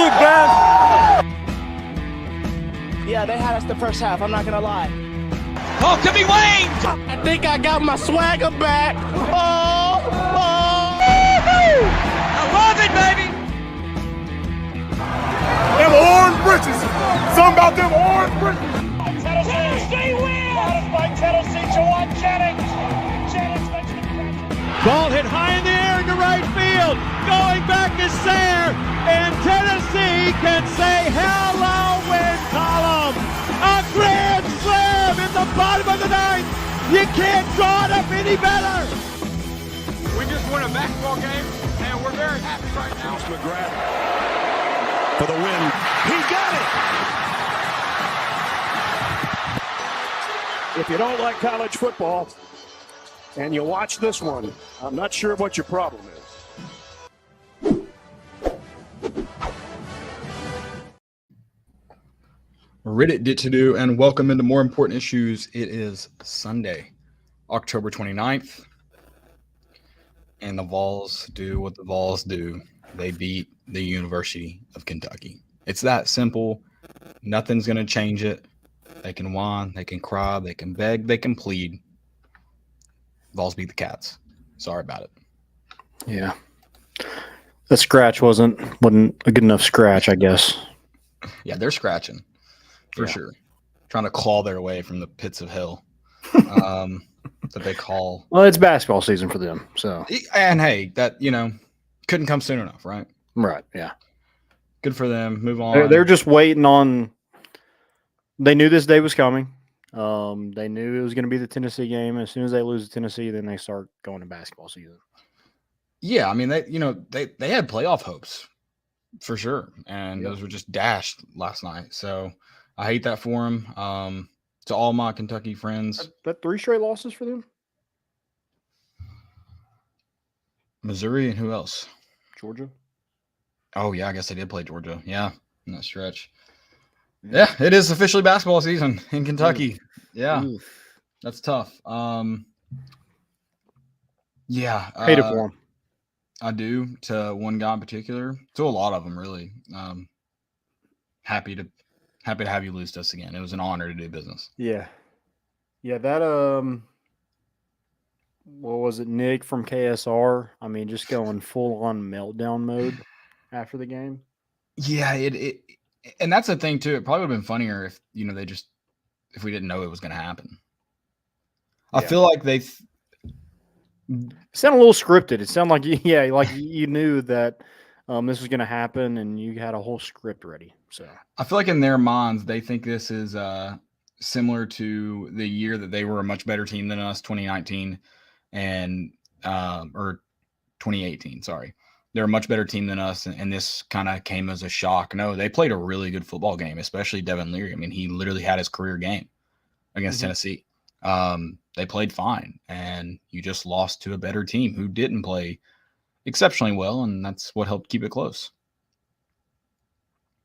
food, man. Yeah, they had us the first half, I'm not going to lie. Oh, could be Wayne. I think I got my swagger back. Oh. I love it, baby. Them orange britches. Something about them orange britches. Tennessee wins! By Tennessee, Jawan Jennings. Jennings makes the catch. Ball hit high in the air into right field. Going back is Sayre. And Tennessee can say hello, win column. A grand slam in the bottom of the ninth. You can't draw it up any better. We just won a basketball game, and we're very happy right now. McGrath for the win. He got it. If you don't like college football and you watch this one, I'm not sure what your problem is. Reddit did to do, and welcome into More Important Issues. It is Sunday, October 29th, and the Vols do what the Vols do. They beat the University of Kentucky. It's that simple. Nothing's going to change it. They can whine, they can cry, they can beg, they can plead. Vols beat the Cats. Sorry about it. Yeah. The scratch wasn't a good enough scratch, I guess. Yeah, they're scratching. For sure. Trying to claw their way from the pits of hell that they call. Well, it's basketball season for them. So, and hey, that, couldn't come soon enough, right? right. Yeah. Good for them. Move on. They're just waiting on. They knew this day was coming. They knew it was going to be the Tennessee game. As soon as they lose to Tennessee, then they start going to basketball season. Yeah. I mean, they had playoff hopes for sure. And those were just dashed last night. So, I hate that for them. To all my Kentucky friends. That 3 straight losses for them? Missouri and who else? Georgia. Oh, yeah, I guess they did play Georgia. Yeah, in that stretch. Yeah, it is officially basketball season in Kentucky. Yeah, that's tough. Yeah. Hate it for them. I do, to one guy in particular. To a lot of them, really. Happy to have you lose to us again. It was an honor to do business. Yeah. Yeah, that what was it, Nick from KSR? I mean, just going full on meltdown mode after the game. Yeah, it and that's the thing too. It probably would have been funnier if if we didn't know it was going to happen. I feel like they sound a little scripted. It sounded like you knew that this was going to happen and you had a whole script ready. So I feel like in their minds, they think this is similar to the year that they were a much better team than us, 2019 or 2018. Sorry. They're a much better team than us. And this kind of came as a shock. No, they played a really good football game, especially Devin Leary. I mean, he literally had his career game against Tennessee. They played fine, and you just lost to a better team who didn't play exceptionally well. And that's what helped keep it close.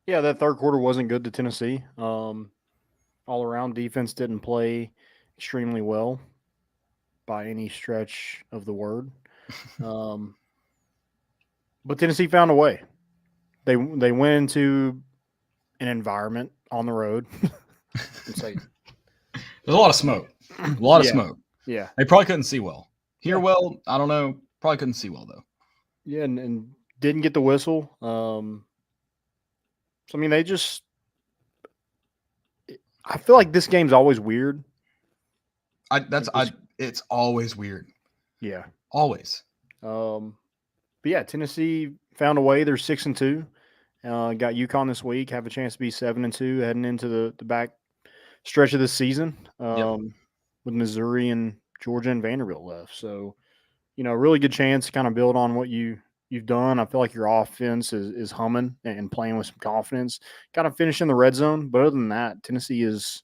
Yeah, that third quarter wasn't good to Tennessee. All around, defense didn't play extremely well by any stretch of the word. But Tennessee found a way. They went into an environment on the road. There's a lot of smoke. A lot of smoke. Yeah. They probably couldn't see well. Hear well, I don't know. Probably couldn't see well, though. Yeah, and didn't get the whistle. So, I mean, I feel like this game's always weird. It's always weird. Yeah. Always. But yeah, Tennessee found a way. They're 6-2. Got UConn this week. Have a chance to be 7-2 heading into the back stretch of the season. With Missouri and Georgia and Vanderbilt left. So, really good chance to kind of build on what you've done. I feel like your offense is humming and playing with some confidence. Kind of finish in the red zone. But other than that, Tennessee is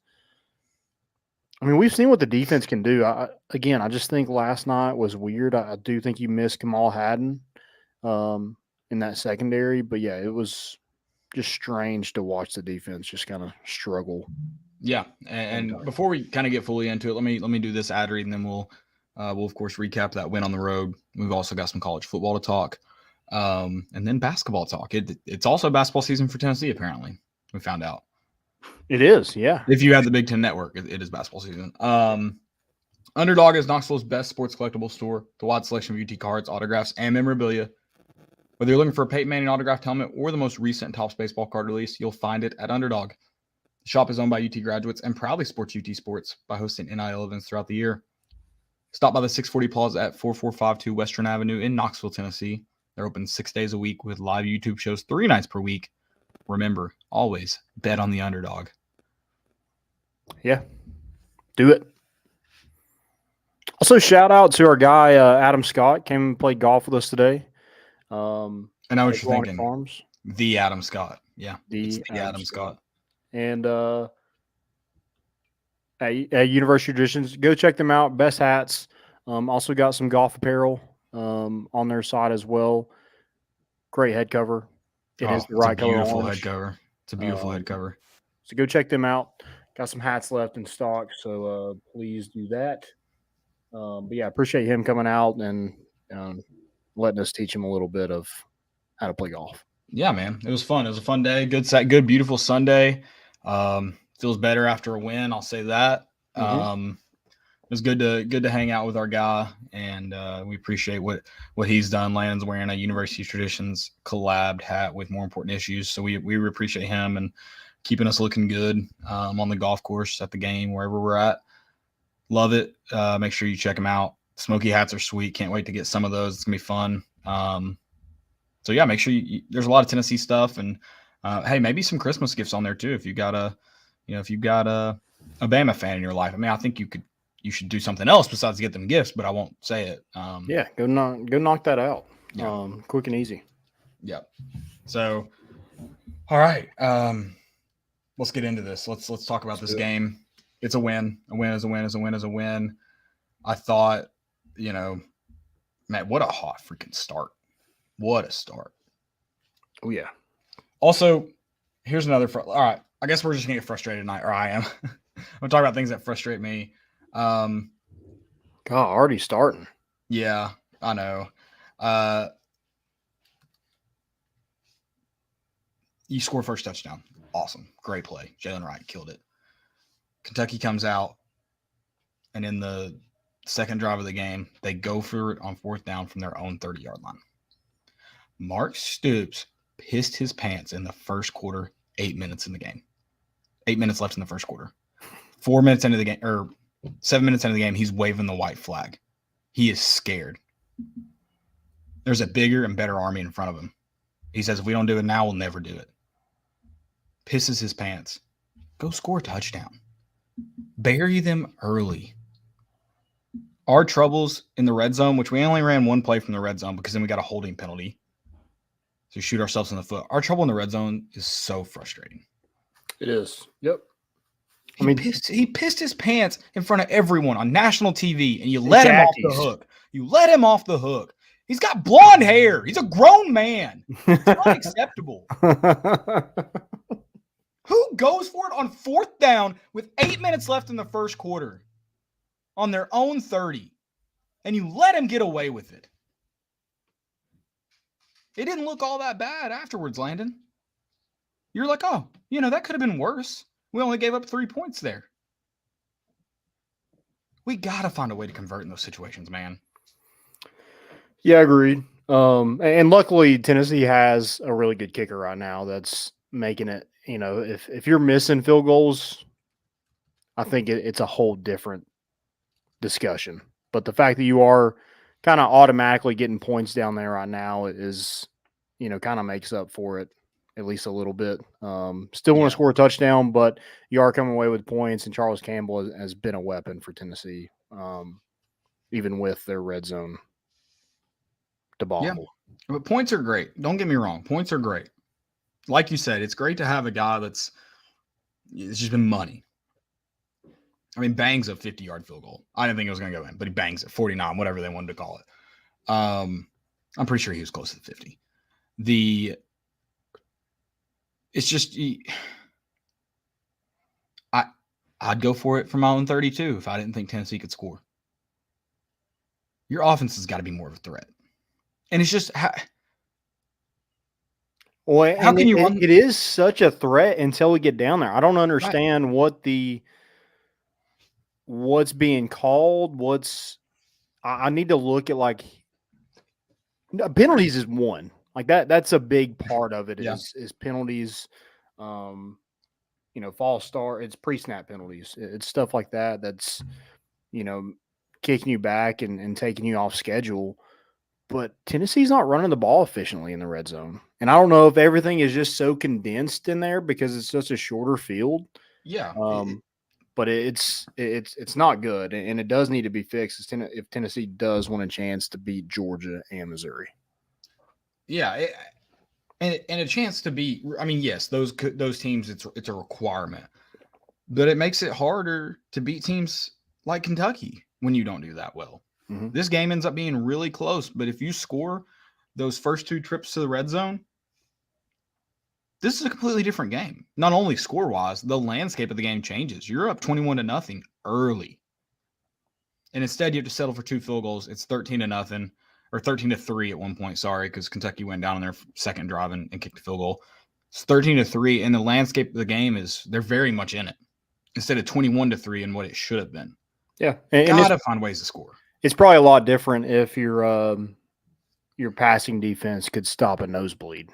– I mean, we've seen what the defense can do. I just think last night was weird. I do think you missed Kamal Hadden in that secondary. But, yeah, it was just strange to watch the defense just kind of struggle. Yeah, and before we kind of get fully into it, let me do this ad read, and then we'll of course recap that win on the road. We've also got some college football to talk. And then basketball talk. It's also basketball season for Tennessee, apparently. We found out. It is, yeah. If you have the Big Ten Network, it is basketball season. Underdog is Knoxville's best sports collectible store. The wide selection of UT cards, autographs, and memorabilia. Whether you're looking for a Peyton Manning autographed helmet or the most recent Topps baseball card release, you'll find it at Underdog. The shop is owned by UT graduates and proudly supports UT sports by hosting NIL events throughout the year. Stop by the 640 Plaza at 4452 Western Avenue in Knoxville, Tennessee. They're open 6 days a week with live YouTube shows 3 nights per week. Remember, always bet on the underdog. Yeah, do it. Also, shout out to our guy, Adam Scott, came and played golf with us today. And I know what you're thinking. Farms. The Adam Scott. Yeah, The Adam Scott. And at University Traditions, go check them out. Best hats. Also got some golf apparel on their side as well. Great head cover. It is the right color. Beautiful head cover. It's a beautiful head cover. So go check them out. Got some hats left in stock, so please do that. But yeah, appreciate him coming out and letting us teach him a little bit of how to play golf. Yeah, man, it was fun. It was a fun day. Good, beautiful Sunday. Feels better after a win. I'll say that. It was good to hang out with our guy, and we appreciate what he's done. Landon's wearing a University Traditions collabed hat with More Important Issues, so we appreciate him and keeping us looking good on the golf course, at the game, wherever we're at. Love it. Make sure you check them out. Smoky hats are sweet. Can't wait to get some of those. It's gonna be fun. So yeah, make sure there's a lot of Tennessee stuff, and hey, maybe some Christmas gifts on there too. If you've got a Bama fan in your life. I mean, I think you should do something else besides get them gifts, but I won't say it. Yeah, go knock that out. Yeah. Quick and easy. Yep. So, all right. Let's get into this. Let's talk about this game. It's a win. A win is a win is a win is a win. I thought, man, what a hot freaking start. What a start. Oh, yeah. Also, here's another. All right. I guess we're just going to get frustrated tonight, or I am. I'm going to talk about things that frustrate me. God, already starting. Yeah, I know. You score first touchdown. Awesome. Great play. Jalen Wright killed it. Kentucky comes out, and in the second drive of the game, they go for it on 4th down from their own 30-yard line. Mark Stoops pissed his pants in the first quarter, 8 minutes in the game. 8 minutes left in the first quarter. 4 minutes into the game, or 7 minutes into the game, he's waving the white flag. He is scared. There's a bigger and better army in front of him. He says, if we don't do it now, we'll never do it. Pisses his pants. Go score a touchdown. Bury them early. Our troubles in the red zone, which we only ran one play from the red zone because then we got a holding penalty. So we shoot ourselves in the foot. Our trouble in the red zone is so frustrating. It is. Yep. He pissed his pants in front of everyone on national TV, and you let him off the hook. You let him off the hook. He's got blonde hair. He's a grown man. It's unacceptable. Who goes for it on 4th down with 8 minutes left in the first quarter on their own 30, and you let him get away with it? It didn't look all that bad afterwards, Landon. You're like, oh, that could have been worse. We only gave up 3 points there. We got to find a way to convert in those situations, man. Yeah, agreed. And luckily, Tennessee has a really good kicker right now that's making it, if you're missing field goals, I think it's a whole different discussion. But the fact that you are kind of automatically getting points down there right now is, kind of makes up for it at least a little bit. Still want to score a touchdown, but you are coming away with points, and Charles Campbell has been a weapon for Tennessee, even with their red zone debacle. Yeah, but points are great. Don't get me wrong. Points are great. Like you said, it's great to have a guy it's just been money. I mean, bangs a 50-yard field goal. I didn't think it was going to go in, but he bangs it, 49, whatever they wanted to call it. I'm pretty sure he was close to the 50. It's just I'd go for it from my own 32 if I didn't think Tennessee could score. Your offense has got to be more of a threat. And it's just Well, How and can you run? it is such a threat until we get down there. I don't understand what's being called. I need to look at penalties is one. Like that's a big part of it Yeah. is penalties. False start. It's pre-snap penalties. It's stuff like that. That's kicking you back and taking you off schedule. But Tennessee's not running the ball efficiently in the red zone. And I don't know if everything is just so condensed in there because it's such a shorter field. Yeah. But it's not good, and it does need to be fixed if Tennessee does want a chance to beat Georgia and Missouri. Yeah, and a chance to beat. I mean, yes, those teams. It's a requirement, but it makes it harder to beat teams like Kentucky when you don't do that well. Mm-hmm. This game ends up being really close, but if you score those first 2 trips to the red zone, this is a completely different game. Not only score-wise, the landscape of the game changes. You're up 21-0 early. And instead you have to settle for 2 field goals. It's 13-0 or 13-3 at one point, sorry, because Kentucky went down on their second drive and kicked a field goal. It's 13-3, and the landscape of the game is they're very much in it instead of 21-3 and what it should have been. Yeah. Gotta find ways to score. It's probably a lot different if your passing defense could stop a nosebleed.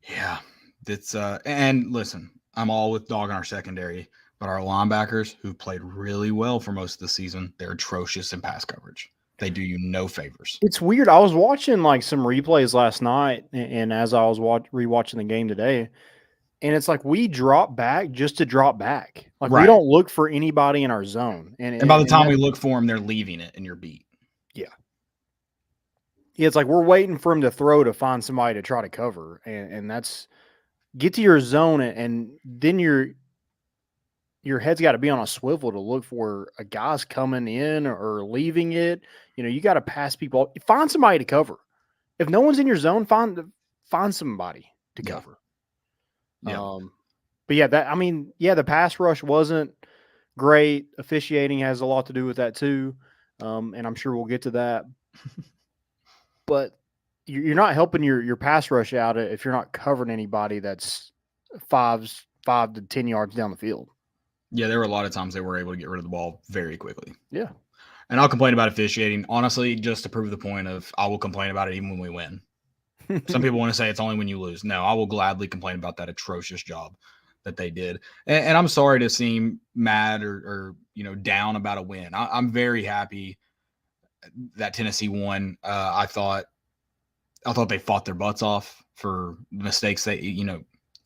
Yeah. That's and listen, I'm all with dog in our secondary, but our linebackers who played really well for most of the season, they're atrocious in pass coverage. They do you no favors. It's weird. I was watching some replays last night, and as I was rewatching the game today, and it's like we drop back just to drop back. Like we don't look for anybody in our zone. And by the time we look for them, they're leaving it and you're beat. Yeah. Yeah, it's like we're waiting for him to throw to find somebody to try to cover. And that's get to your zone, and then your head's got to be on a swivel to look for a guy's coming in or leaving it. You got to pass people. Find somebody to cover. If no one's in your zone, find somebody to cover. Yeah. But the pass rush wasn't great. Officiating has a lot to do with that too. And I'm sure we'll get to that. But you're not helping your pass rush out if you're not covering anybody that's 5 to 10 yards down the field. Yeah, there were a lot of times they were able to get rid of the ball very quickly. Yeah. And I'll complain about officiating, honestly, just to prove the point of I will complain about it even when we win. Some people want to say it's only when you lose. No, I will gladly complain about that atrocious job that they did. And I'm sorry to seem mad or down about a win. I'm very happy that Tennessee won. I thought they fought their butts off for mistakes. They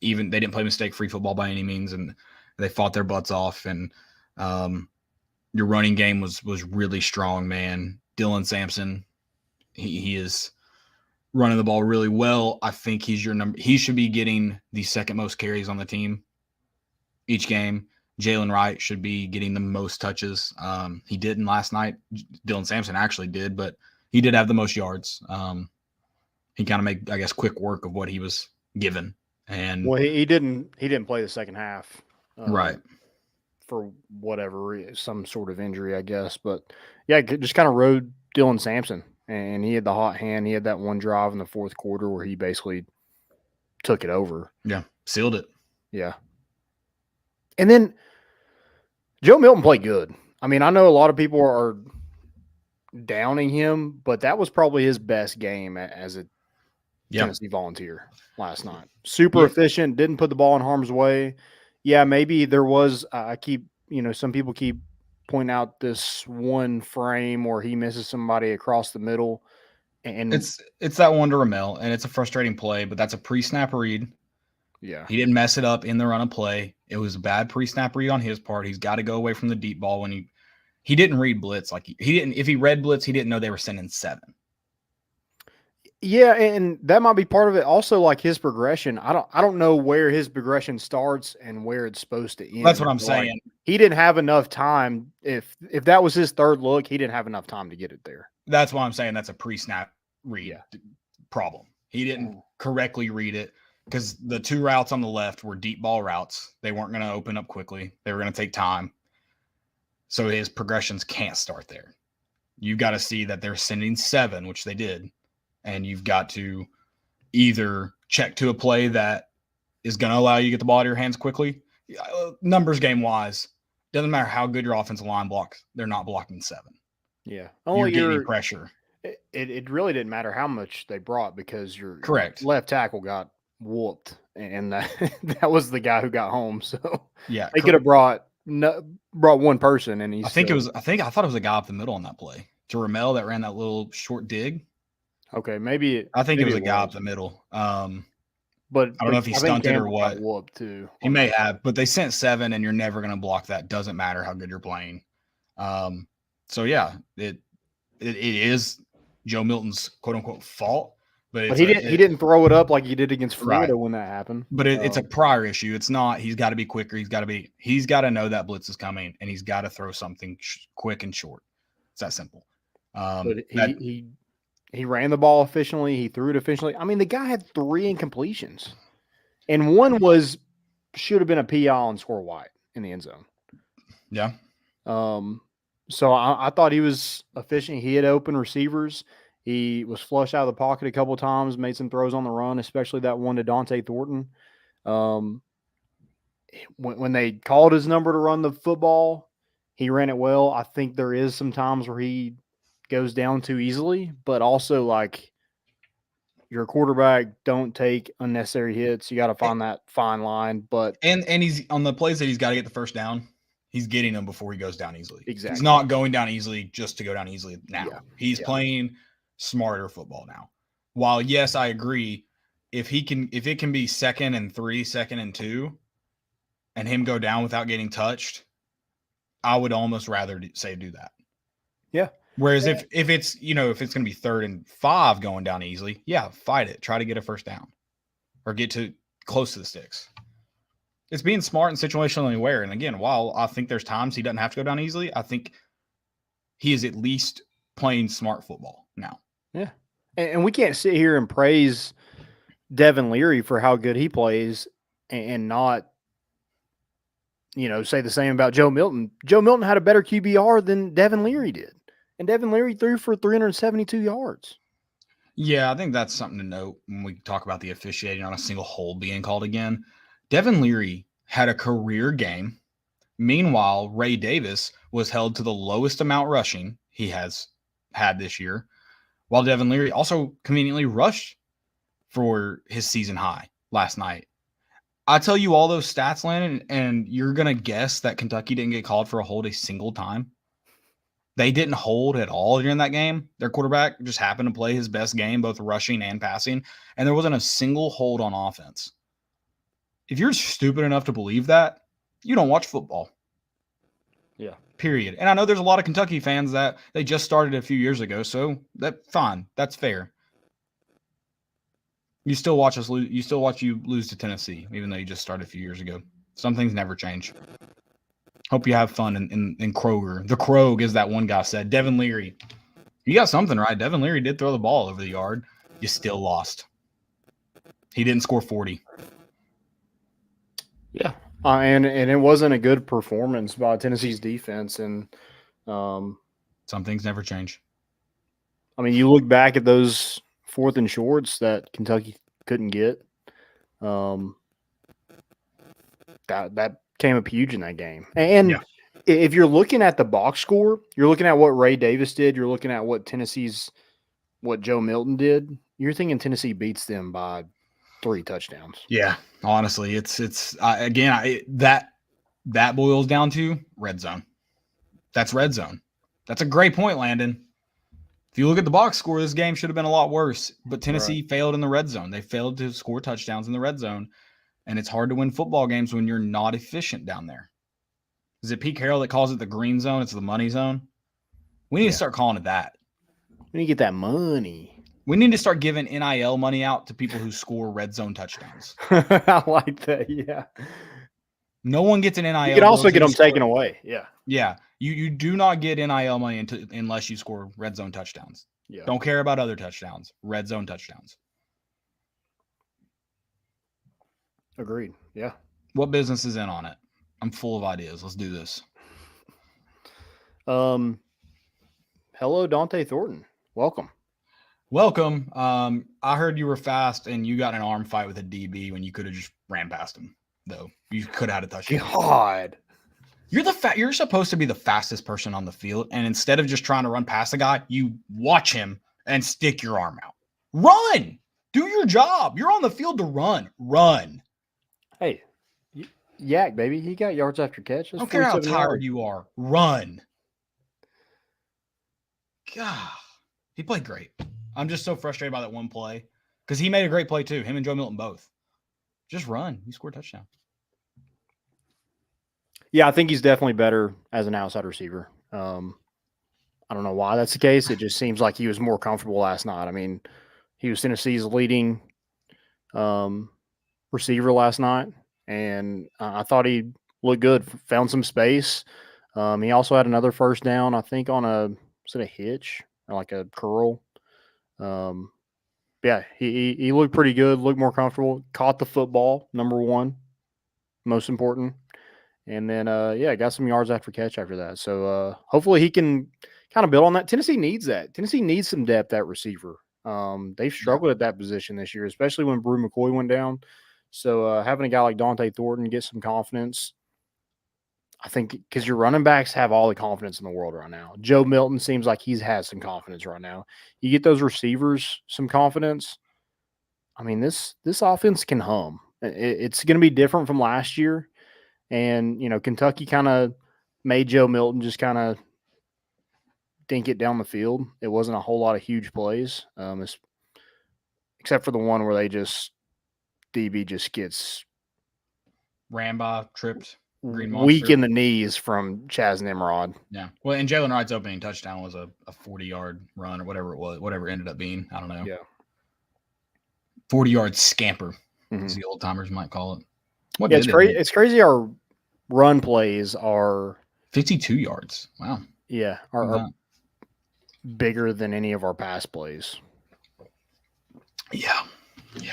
even they didn't play mistake-free football by any means, and they fought their butts off. And your running game was really strong, man. Dylan Sampson, he is running the ball really well. I think he's your number. He should be getting the second most carries on the team each game. Jalen Wright should be getting the most touches. He didn't last night. Dylan Sampson actually did, but he did have the most yards. He kind of made, I guess, quick work of what he was given. And he didn't play the second half, right, for whatever, some sort of injury, I guess. But yeah, just kind of rode Dylan Sampson. And he had the hot hand. He had that one drive in the fourth quarter where he basically took it over. Yeah, sealed it. Yeah. And then Joe Milton played good. I mean, I know a lot of people are downing him, but that was probably his best game as a Tennessee Volunteer last night. Super efficient, didn't put the ball in harm's way. Yeah, maybe there was some people keep point out this one frame where he misses somebody across the middle, and it's that one to Ramel, and it's a frustrating play, but that's a pre-snap read. Yeah, he didn't mess it up in the run of play. It was a bad pre-snap read on his part. He's got to go away from the deep ball when he didn't read blitz. Like he didn't. If he read blitz, he didn't know they were sending 7. Yeah, and that might be part of it. Also, like his progression, I don't know where his progression starts and where it's supposed to end. That's what I'm saying. He didn't have enough time. If that was his third look, he didn't have enough time to get it there. That's why I'm saying that's a pre-snap read problem. He didn't correctly read it because the 2 routes on the left were deep ball routes. They weren't going to open up quickly. They were going to take time. So his progressions can't start there. You've got to see that they're sending 7, which they did. And you've got to either check to a play that is going to allow you to get the ball out of your hands quickly. Numbers game wise, doesn't matter how good your offensive line blocks, they're not blocking 7. Yeah. You're getting pressure. It really didn't matter how much they brought because your Correct. left tackle got whooped, and that was the guy who got home. So yeah, they could have brought one person, and he's. I thought it was a guy up the middle on that play. To Ramel that ran that little short dig. Okay, maybe I think it was a guy up the middle. But I don't know if he stunted or what. Whooped too. He may have, but they sent 7, and you're never going to block that. Doesn't matter how good you're playing. So yeah, it is Joe Milton's quote unquote fault, but he didn't throw it up like he did against Florida when that happened. But it's a prior issue. It's not. He's got to be quicker. He's got to know that blitz is coming, and he's got to throw something quick and short. It's that simple. But he ran the ball efficiently. He threw it efficiently. I mean, the guy had 3 incompletions, and one should have been a PI on score wide in the end zone. Yeah. So I thought he was efficient. He had open receivers. He was flush out of the pocket a couple of times, made some throws on the run, especially that one to Dante Thornton. When they called his number to run the football, he ran it well. I think there is some times where he goes down too easily, but also like you're a quarterback, don't take unnecessary hits. You got to find that fine line. But and he's on the plays that he's got to get the first down. He's getting them before he goes down easily. Exactly. He's not going down easily just to go down easily now. Yeah. He's playing smarter football now. While yes, I agree, if it can be 2nd and 3, 2nd and 2, and him go down without getting touched, I would almost rather say do that. Yeah. Whereas if it's if it's going to be 3rd and 5 going down easily, yeah, fight it. Try to get a first down or get to close to the sticks. It's being smart and situationally aware. And again, while I think there's times he doesn't have to go down easily, I think he is at least playing smart football now. Yeah. And we can't sit here and praise Devin Leary for how good he plays and not, say the same about Joe Milton. Joe Milton had a better QBR than Devin Leary did. And Devin Leary threw for 372 yards. Yeah, I think that's something to note when we talk about the officiating on a single hold being called again. Devin Leary had a career game. Meanwhile, Ray Davis was held to the lowest amount rushing he has had this year, while Devin Leary also conveniently rushed for his season high last night. I tell you all those stats, Landon, and you're going to guess that Kentucky didn't get called for a hold a single time. They didn't hold at all during that game. Their quarterback just happened to play his best game, both rushing and passing, and there wasn't a single hold on offense. If you're stupid enough to believe that, you don't watch football. Yeah. Period. And I know there's a lot of Kentucky fans that they just started a few years ago, so that's fine. That's fair. You still watch us lose. You still watch you lose to Tennessee, even though you just started a few years ago. Some things never change. Hope you have fun in Kroger. The Krog, as that one guy said. Devin Leary. You got something right. Devin Leary did throw the ball over the yard. You still lost. He didn't score 40. Yeah. And it wasn't a good performance by Tennessee's defense. And some things never change. I mean, you look back at those 4th and shorts that Kentucky couldn't get. That came up huge in that game. And if you're looking at the box score, you're looking at what Ray Davis did, you're looking at what Joe Milton did, you're thinking Tennessee beats them by 3 touchdowns. Yeah, honestly, that boils down to red zone. That's red zone. That's a great point, Landon. If you look at the box score, this game should have been a lot worse, but Tennessee failed in the red zone. They failed to score touchdowns in the red zone, and it's hard to win football games when you're not efficient down there. Is it Pete Carroll that calls it the green zone? It's the money zone. We need to start calling it that. We need to get that money. We need to start giving NIL money out to people who score red zone touchdowns. I like that, yeah. No one gets an NIL. You can also get them taken away, yeah. Yeah, you do not get NIL money unless you score red zone touchdowns. Yeah. Don't care about other touchdowns. Red zone touchdowns. Agreed, yeah. What business is in on it? I'm full of ideas. Let's do this. Hello, Dante Thornton. Welcome. Welcome. I heard you were fast and you got in an arm fight with a DB when you could have just ran past him, though. You could have had a touchdown. God. You're supposed to be the fastest person on the field, and instead of just trying to run past the guy, you watch him and stick your arm out. Run! Do your job. You're on the field to run. Run. Hey, Yak, baby. He got yards after catch. I don't care how tired you are. Run. God. He played great. I'm just so frustrated by that one play because he made a great play too. Him and Joe Milton both. Just run. He scored a touchdown. Yeah, I think he's definitely better as an outside receiver. I don't know why that's the case. It just seems like he was more comfortable last night. I mean, he was Tennessee's leading receiver last night, and I thought he looked good, found some space. He also had another first down, I think, on was it a hitch or like a curl? Yeah, he looked pretty good, looked more comfortable, caught the football, number one, most important. And then, got some yards after catch after that. So hopefully he can kind of build on that. Tennessee needs that. Tennessee needs some depth at receiver. They've struggled at that position this year, especially when Brew McCoy went down. So having a guy like Dante Thornton get some confidence, I think, because your running backs have all the confidence in the world right now. Joe Milton seems like he's had some confidence right now. You get those receivers some confidence. I mean, this offense can hum. It's going to be different from last year. And, Kentucky kind of made Joe Milton just kind of dink it down the field. It wasn't a whole lot of huge plays, except for the one where DB just gets ran by, tripped, weak in the knees from Chaz Nimrod. Yeah. Well, and Jalen Wright's opening touchdown was a 40-yard run or whatever it was, whatever it ended up being. I don't know. Yeah. 40-yard scamper, as the old timers might call it. It's crazy. Our run plays are 52 yards. Wow. Yeah, are bigger than any of our pass plays. Yeah. But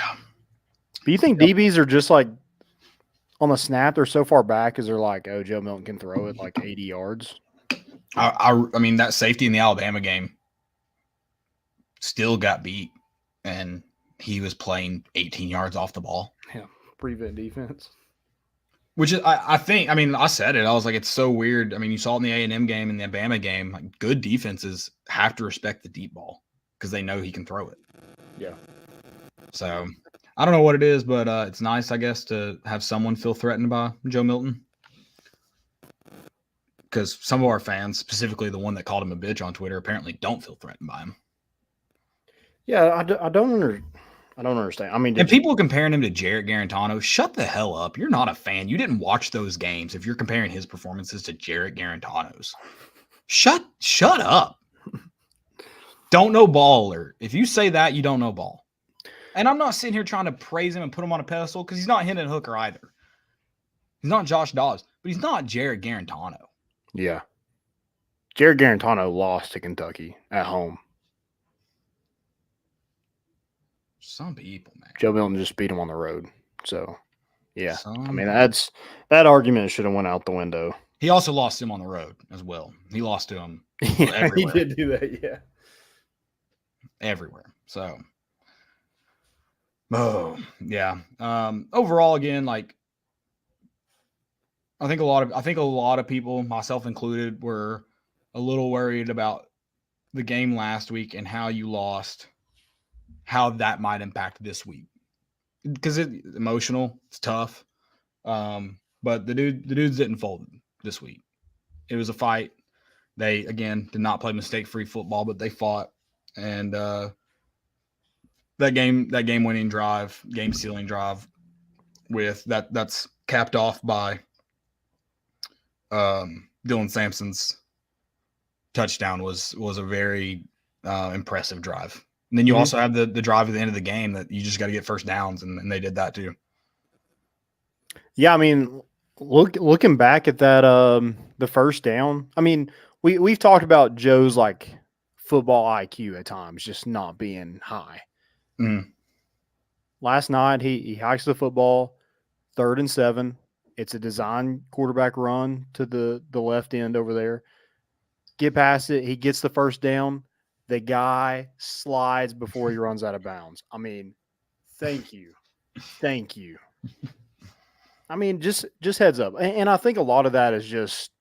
you think DBs are just like on the snap? They're so far back because they're like, oh, Joe Milton can throw it like 80 yards. I mean, that safety in the Alabama game still got beat, and he was playing 18 yards off the ball. Yeah. Prevent defense, which is, I think, I mean, I said it. I was like, it's so weird. I mean, you saw it in the A&M game and the Alabama game. Like, good defenses have to respect the deep ball because they know he can throw it. Yeah. So I don't know what it is, but it's nice, I guess, to have someone feel threatened by Joe Milton. Because some of our fans, specifically the one that called him a bitch on Twitter, apparently don't feel threatened by him. Yeah, I don't understand. I mean, and people comparing him to Jarrett Garantano, shut the hell up. You're not a fan. You didn't watch those games if you're comparing his performances to Jarrett Garantano's. Shut up. Don't know ball alert. If you say that, you don't know ball. And I'm not sitting here trying to praise him and put him on a pedestal because he's not Hendon Hooker either. He's not Josh Dobbs, but he's not Jarrett Garantano. Yeah. Jarrett Garantano lost to Kentucky at home. Some people, man. Joe Milton just beat him on the road. So, yeah. I mean, that argument should have went out the window. He also lost him on the road as well. He lost to him everywhere. He did do that, yeah. Everywhere. So, yeah. Overall, again, like, I think a lot of people, myself included, were a little worried about the game last week and how you lost, how that might impact this week. Because it's emotional, it's tough. But the dudes didn't fold this week. It was a fight. They, again, did not play mistake-free football, but they fought. And that game-winning drive, game-sealing drive with that's capped off by Dylan Sampson's touchdown was a very impressive drive. And then you also have the drive at the end of the game that you just got to get first downs, and they did that too. Yeah, I mean, looking back at that, the first down. I mean, we've talked about Joe's like football IQ at times just not being high. Mm. Last night he hikes the football, 3rd and 7. It's a design quarterback run to the left end over there. Get past it. He gets the first down. The guy slides before he runs out of bounds. I mean, thank you. Thank you. I mean, just heads up. And I think a lot of that is just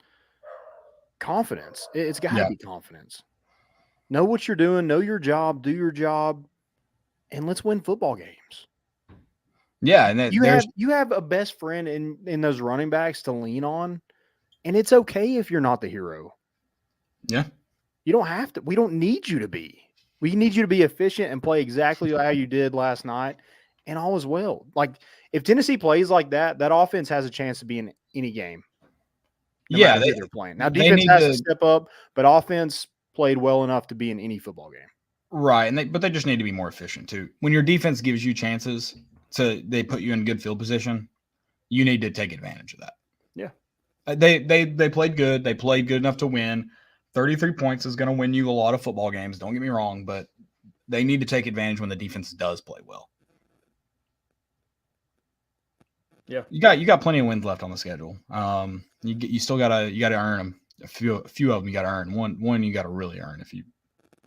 confidence. It's got to be confidence. Know what you're doing, know your job, do your job, and let's win football games. Yeah, and you have a best friend in those running backs to lean on, and it's okay if you're not the hero. Yeah. You don't have to. We don't need you to be. We need you to be efficient and play exactly how you did last night, and all is well. Like, if Tennessee plays like that, that offense has a chance to be in any game. Yeah, they're playing. Now, defense has to step up, but offense played well enough to be in any football game. Right, but they just need to be more efficient too. When your defense gives you chances, so they put you in good field position, you need to take advantage of that. Yeah. They played good. They played good enough to win. 33 points is going to win you a lot of football games. Don't get me wrong, but they need to take advantage when the defense does play well. Yeah. You got plenty of wins left on the schedule. You still gotta earn them. A few of them you gotta earn. One you gotta really earn if you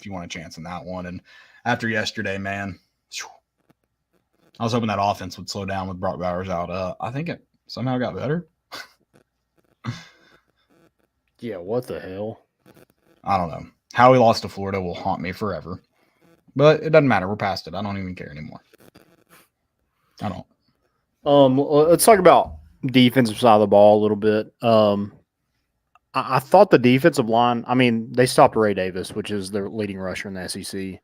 want a chance in that one. And after yesterday, man, I was hoping that offense would slow down with Brock Bowers out. I think it somehow got better. Yeah, what the hell? I don't know. How we lost to Florida will haunt me forever. But it doesn't matter. We're past it. I don't even care anymore. I don't. Let's talk about defensive side of the ball a little bit. I thought the defensive line, I mean, they stopped Ray Davis, which is their leading rusher in the SEC.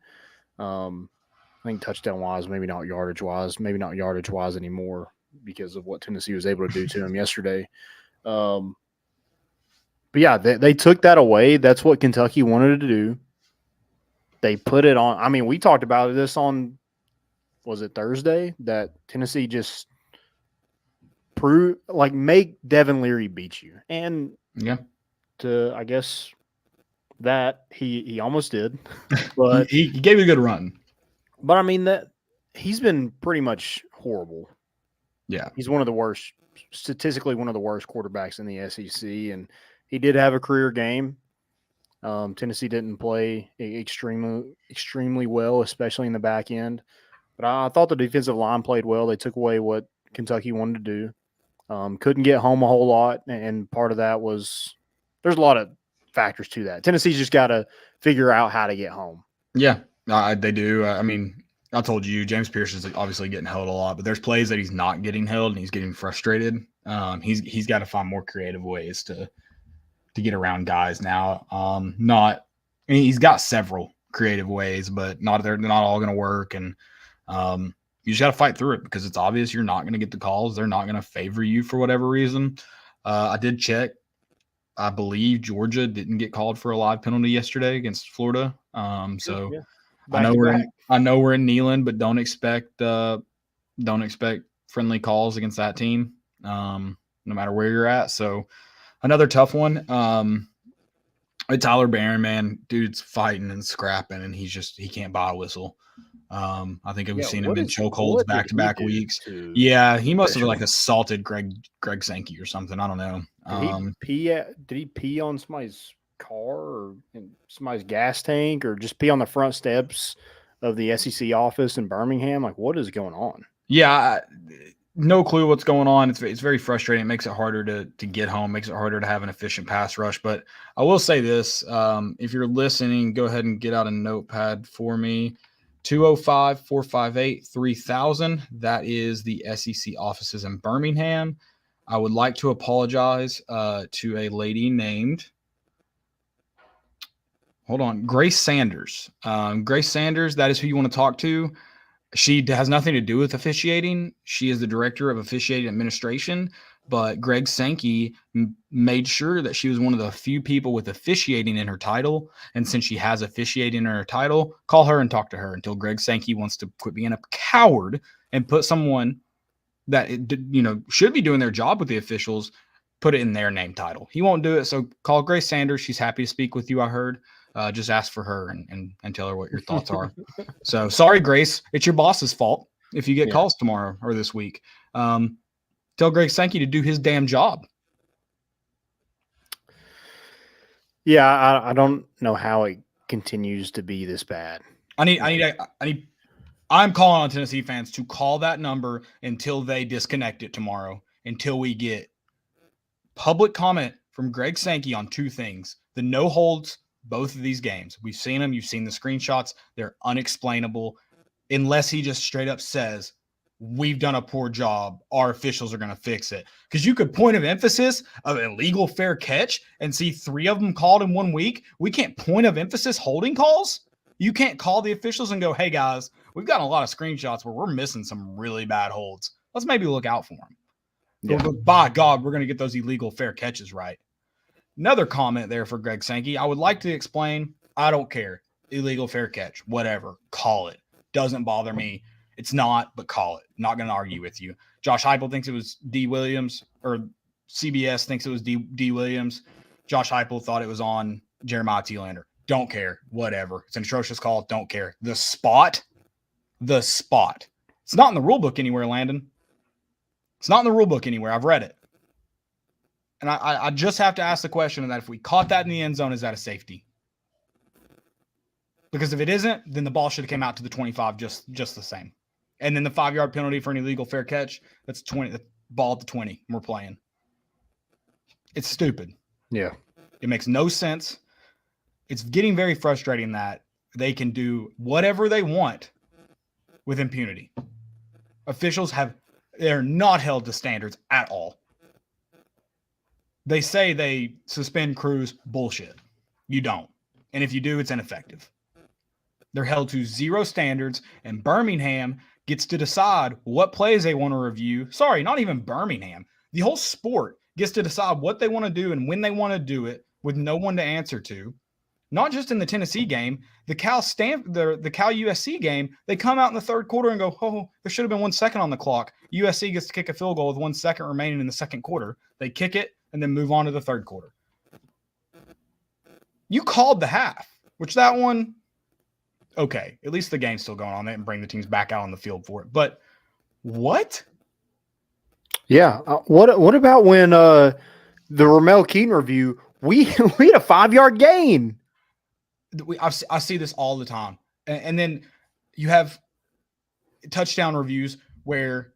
I think touchdown-wise, maybe not yardage-wise anymore because of what Tennessee was able to do to him yesterday. But, yeah, they took that away. That's what Kentucky wanted to do. They put it on – I mean, we talked about this on – was it Thursday? That Tennessee just make Devin Leary beat you. And yeah, I guess that he almost did. But he gave you a good run. But I mean that he's been pretty much horrible. Yeah. He's statistically one of the worst quarterbacks in the SEC, and he did have a career game. Tennessee didn't play extremely well, especially in the back end. But I thought the defensive line played well. They took away what Kentucky wanted to do. Couldn't get home a whole lot, and part of that was there's a lot of factors to that. Tennessee's just got to figure out how to get home. Yeah, they do. I mean, I told you, James Pierce is obviously getting held a lot, but there's plays that he's not getting held, and he's getting frustrated. He's got to find more creative ways to get around guys now. He's got several creative ways, but they're not all going to work, and you just got to fight through it because it's obvious you're not going to get the calls. They're not going to favor you for whatever reason. I did check. I believe Georgia didn't get called for a live penalty yesterday against Florida. So yeah. I know we're in Neyland, but don't expect friendly calls against that team, no matter where you're at. So another tough one. Tyler Barron, man, dude's fighting and scrapping, and he can't buy a whistle. I think we've seen him in chokeholds back-to-back weeks. Yeah, he must have assaulted Greg Sankey or something. I don't know. Did he pee on somebody's car or in somebody's gas tank, or just pee on the front steps of the SEC office in Birmingham? Like, what is going on? Yeah, no clue what's going on. It's very frustrating. It makes it harder to get home. Makes it harder to have an efficient pass rush. But I will say this: if you're listening, go ahead and get out a notepad for me. 205-458-3000. That is the SEC offices in Birmingham. I would like to apologize to a lady named Grace Sanders. Grace Sanders, that is who you want to talk to. She has nothing to do with officiating. She is the director of officiating administration, but Greg Sankey made sure that she was one of the few people with officiating in her title. And since she has officiating in her title, call her and talk to her until Greg Sankey wants to quit being a coward and put someone that should be doing their job with the officials, put it in their name title. He won't do it. So call Grace Sanders. She's happy to speak with you, I heard. Just ask for her and tell her what your thoughts are. So sorry, Grace. It's your boss's fault if you get calls tomorrow or this week. Tell Greg Sankey to do his damn job. Yeah, I don't know how it continues to be this bad. I'm calling on Tennessee fans to call that number until they disconnect it tomorrow, until we get public comment from Greg Sankey on two things. The no holds, both of these games. We've seen them. You've seen the screenshots. They're unexplainable unless he just straight up says, we've done a poor job. Our officials are going to fix it. Because you could point of emphasis of illegal fair catch and see 3 of them called in 1 week. We can't point of emphasis holding calls. You can't call the officials and go, hey, guys, we've got a lot of screenshots where we're missing some really bad holds. Let's maybe look out for them. Yeah. But by God, we're going to get those illegal fair catches right. Another comment there for Greg Sankey. I would like to explain, I don't care. Illegal fair catch, whatever. Call it. Doesn't bother me. It's not, but call it. Not going to argue with you. Josh Heupel thinks it was D. Williams, or CBS thinks it was D. Williams. Josh Heupel thought it was on Jeremiah Telander. Don't care. Whatever. It's an atrocious call. Don't care. The spot. It's not in the rule book anywhere, Landon. It's not in the rule book anywhere. I've read it. And I just have to ask the question that if we caught that in the end zone, is that a safety? Because if it isn't, then the ball should have came out to the 25 just the same. And then the 5-yard penalty for an illegal fair catch, that's 20. The ball at the 20. And we're playing. It's stupid. Yeah. It makes no sense. It's getting very frustrating that they can do whatever they want with impunity. Officials they're not held to standards at all. They say they suspend crews. Bullshit. You don't. And if you do, it's ineffective. They're held to 0 standards, and Birmingham gets to decide what plays they want to review. Sorry, not even Birmingham. The whole sport gets to decide what they want to do and when they want to do it with no one to answer to. Not just in the Tennessee game, the Cal USC game, they come out in the third quarter and go, oh, there should have been 1 second on the clock. USC gets to kick a field goal with 1 second remaining in the second quarter. They kick it and then move on to the third quarter. You called the half, which that one, okay, at least the game's still going on. They didn't bring the teams back out on the field for it. But what? Yeah. What about when the Ramel Keaton review, we had a 5-yard gain? I see this all the time. And then you have touchdown reviews where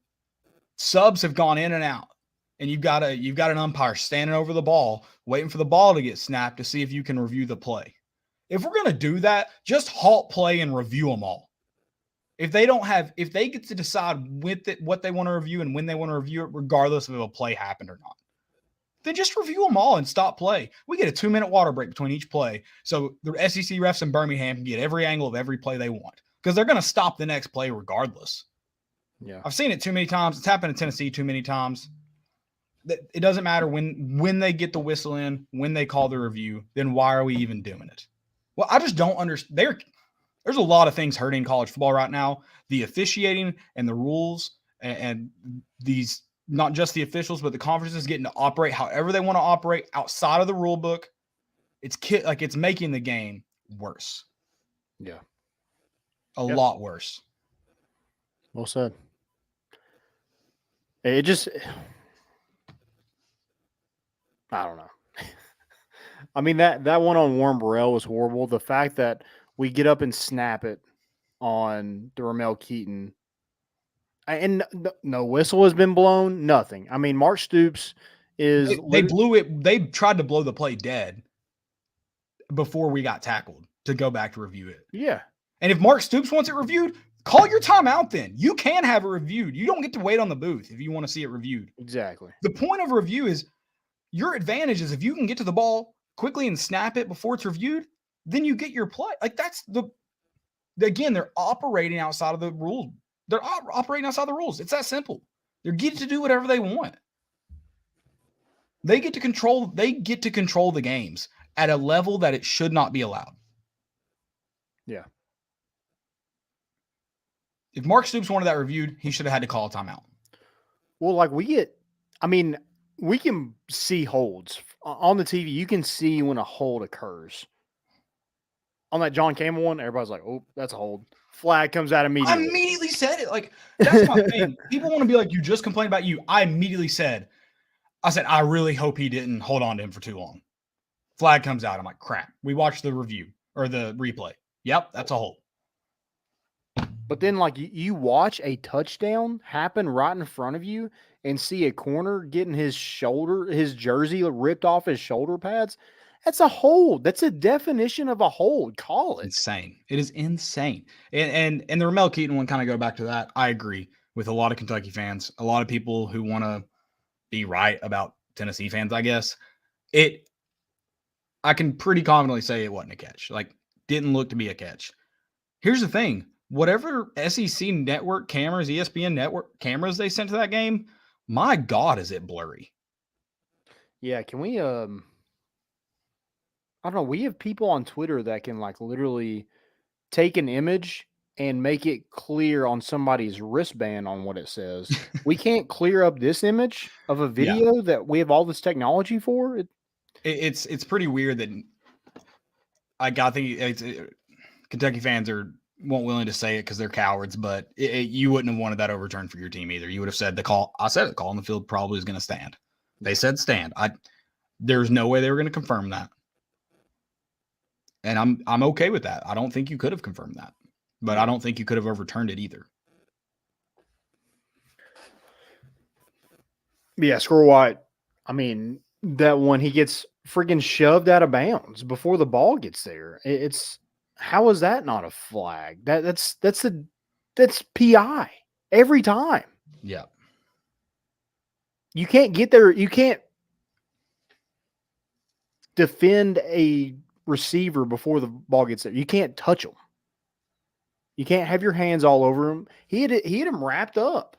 subs have gone in and out, and you've got an umpire standing over the ball, waiting for the ball to get snapped to see if you can review the play. If we're going to do that, just halt play and review them all. If they get to decide what they want to review and when they want to review it, regardless of if a play happened or not, then just review them all and stop play. We get a 2-minute water break between each play. So the SEC refs in Birmingham can get every angle of every play they want because they're going to stop the next play regardless. Yeah. I've seen it too many times. It's happened in Tennessee too many times. It doesn't matter when they get the whistle in, when they call the review, then why are we even doing it? Well, I just don't understand. There's a lot of things hurting college football right now. The officiating and the rules and these, not just the officials, but the conferences getting to operate however they want to operate outside of the rule book. It's making the game worse. Yeah. A lot worse. Well said. It just, I don't know. I mean, that one on Warren Burrell was horrible. The fact that we get up and snap it on the Ramel Keaton, and no whistle has been blown, nothing. I mean, Mark Stoops is... They blew it. They tried to blow the play dead before we got tackled to go back to review it. Yeah. And if Mark Stoops wants it reviewed, call your timeout then. You can have it reviewed. You don't get to wait on the booth if you want to see it reviewed. Exactly. The point of review is your advantage is if you can get to the ball quickly and snap it before it's reviewed, then you get your play. Like again, they're operating outside of the rules. They're operating outside the rules. It's that simple. They get to do whatever they want. They get to control the games at a level that it should not be allowed. Yeah. If Mark Stoops wanted that reviewed, he should have had to call a timeout. Well, we can see holds on the TV. You can see when a hold occurs. On that John Campbell one, everybody's like, "Oh, that's a hold." Flag comes out immediately. I immediately said it. Like, that's my thing. People want to be like, you just complained about you. I immediately said, I really hope he didn't hold on to him for too long. Flag comes out. I'm like, crap. We watched the review. or the replay. Yep, that's a hold. But then, like, you watch a touchdown happen right in front of you and see a corner getting his jersey ripped off his shoulder pads. That's a hold. That's a definition of a hold. Call it. Insane. It is insane. And the Ramel Keaton one, kind of go back to that. I agree with a lot of Kentucky fans, a lot of people who want to be right about Tennessee fans, I guess. I can pretty confidently say it wasn't a catch. Like, didn't look to be a catch. Here's the thing. Whatever SEC network cameras, ESPN network cameras they sent to that game, my God, is it blurry. Yeah, can we I don't know, we have people on Twitter that can like literally take an image and make it clear on somebody's wristband on what it says. We can't clear up this image of a video that we have all this technology for. It's pretty weird that I think Kentucky fans weren't willing to say it because they're cowards, but you wouldn't have wanted that overturned for your team either. You would have said the call on the field probably is going to stand. They said stand. There's no way they were going to confirm that. And I'm okay with that. I don't think you could have confirmed that, but I don't think you could have overturned it either. Yeah, Squirrel White. I mean, that one, he gets freaking shoved out of bounds before the ball gets there. How is that not a flag? That's PI every time. Yeah. You can't get there. You can't defend a receiver before the ball gets there. You can't touch him. You can't have your hands all over him. He had him wrapped up.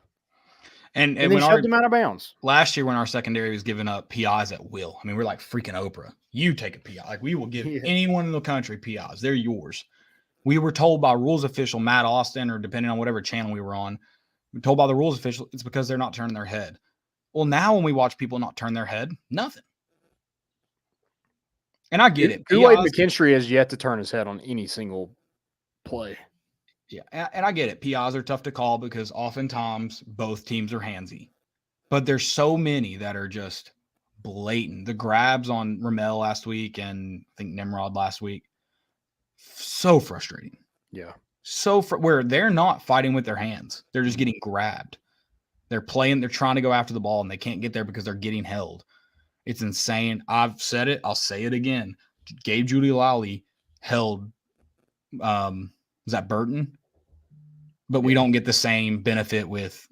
And they shoved him out of bounds. Last year when our secondary was giving up PIs at will, I mean, we're like freaking Oprah. You take a PI. Like, we will give anyone in the country PIs. They're yours. We were told by rules official Matt Austin, or depending on whatever channel we were on, we were told by the rules official it's because they're not turning their head. Well, now when we watch people not turn their head, nothing. And I get it. Kool-Aid McKinstry has yet to turn his head on any single play. Yeah, and I get it. PIs are tough to call because oftentimes both teams are handsy. But there's so many that are just blatant. The grabs on Ramel last week and I think Nimrod last week, so frustrating. Yeah. Where they're not fighting with their hands. They're just getting grabbed. They're trying to go after the ball and they can't get there because they're getting held. It's insane. I've said it. I'll say it again. Gabe Giuliani held was that Burton? But we don't get the same benefit with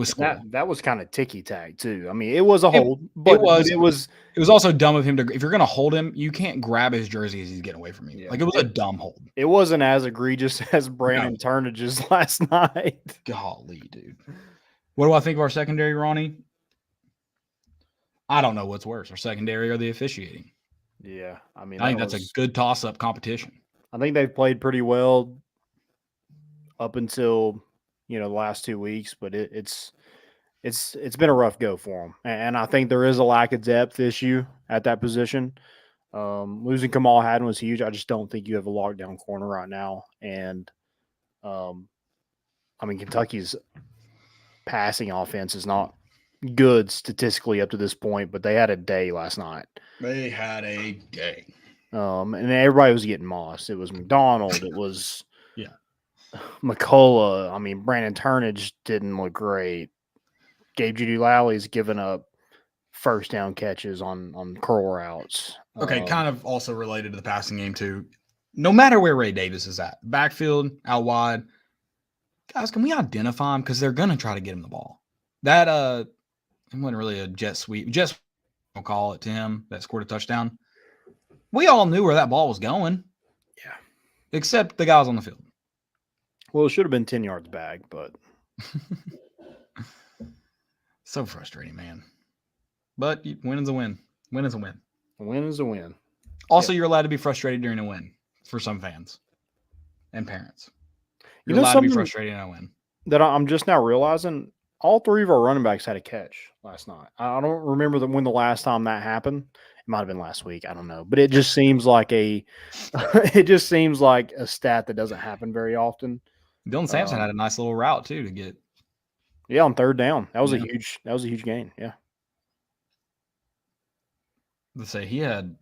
Squirrel. That was kind of ticky-tack too. I mean, it was a hold, but it was also dumb of him to, if you're going to hold him, you can't grab his jersey as he's getting away from you. Yeah. Like, it was a dumb hold. It wasn't as egregious as Brandon Turnage's last night. Golly, dude. What do I think of our secondary, Ronnie? I don't know what's worse, our secondary or the officiating. Yeah, I mean, I think that's a good toss-up competition. I think they've played pretty well up until the last 2 weeks, but it's been a rough go for them, and I think there is a lack of depth issue at that position. Losing Kamal Haddon was huge. I just don't think you have a lockdown corner right now, and I mean, Kentucky's passing offense is not good statistically up to this point, but they had a day last night. They had a day. And everybody was getting mossed. It was McDonald. It was McCullough. I mean, Brandon Turnage didn't look great. Gabe Giuliani's given up first down catches on curl routes. Okay, kind of also related to the passing game too. No matter where Ray Davis is at, backfield, out wide, guys, can we identify him? Because they're going to try to get him the ball. That it wasn't really a jet sweep. I'll call it to him that scored a touchdown. We all knew where that ball was going. Yeah. Except the guys on the field. Well, it should have been 10 yards back, but. So frustrating, man. But win is a win. Win is a win. A win is a win. Also, You're allowed to be frustrated during a win for some fans and parents. You're allowed to be frustrated in a win. That I'm just now realizing, all three of our running backs had a catch last night. I don't remember when the last time that happened. It might have been last week. I don't know. But it just seems like a stat that doesn't happen very often. Dylan Sampson had a nice little route too to get. Yeah, on third down. That was a huge gain. Yeah. Let's say he had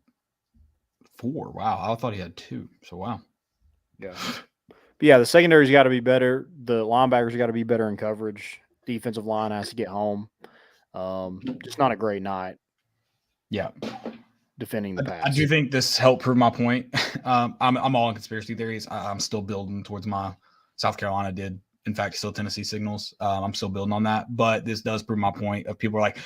4. Wow. I thought he had 2. So, wow. Yeah. But yeah, the secondary's got to be better. The linebackers got to be better in coverage. Defensive line has to get home. Just not a great night. Yeah. Defending the pass. I do think this helped prove my point. I'm all in conspiracy theories. I'm still building towards my South Carolina did, in fact, still Tennessee signals. I'm still building on that. But this does prove my point of people are like,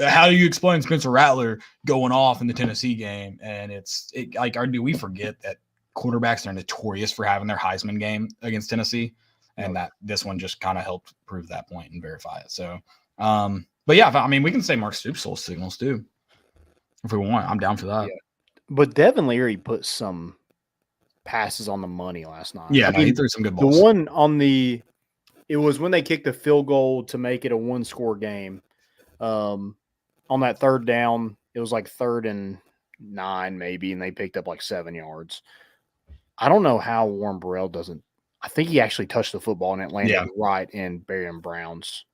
how do you explain Spencer Rattler going off in the Tennessee game? And do we forget that quarterbacks are notorious for having their Heisman game against Tennessee? And that this one just kind of helped prove that point and verify it. So, but yeah, I mean, we can say Mark Stoops stole signals too. If we want, I'm down for that. Yeah. But Devin Leary put some passes on the money last night. Yeah, he threw some good balls. The one it was when they kicked the field goal to make it a 1-score game. On that third down, it was like 3rd and 9 maybe, and they picked up like 7 yards. I don't know how Warren Burrell doesn't. I think he actually touched the football and it landed right in Barron Brown's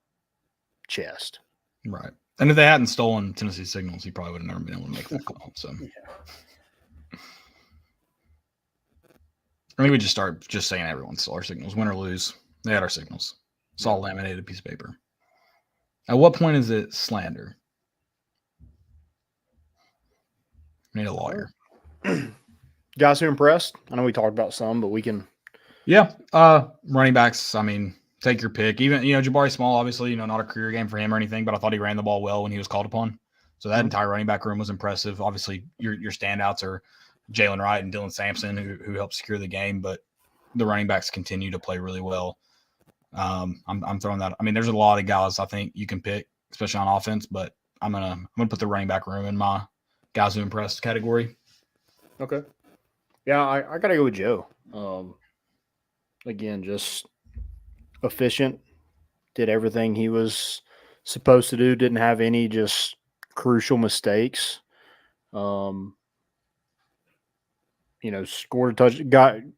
chest. Right. And if they hadn't stolen Tennessee signals, he probably would have never been able to make that call. So I think we just start just saying everyone stole our signals. Win or lose, they had our signals. It's all laminated piece of paper. At what point is it slander? We need a lawyer. Guys who impressed? I know we talked about some, but we can. Yeah. Running backs, I mean, take your pick. Even, Jabari Small, obviously, not a career game for him or anything, but I thought he ran the ball well when he was called upon. So that entire running back room was impressive. Obviously, your standouts are Jalen Wright and Dylan Sampson, who helped secure the game, but the running backs continue to play really well. I'm throwing that. I mean, there's a lot of guys I think you can pick, especially on offense, but I'm gonna put the running back room in my guys who impressed category. Okay. Yeah, I gotta go with Joe. Again, just efficient, did everything he was supposed to do, didn't have any just crucial mistakes. Scored a touchdown.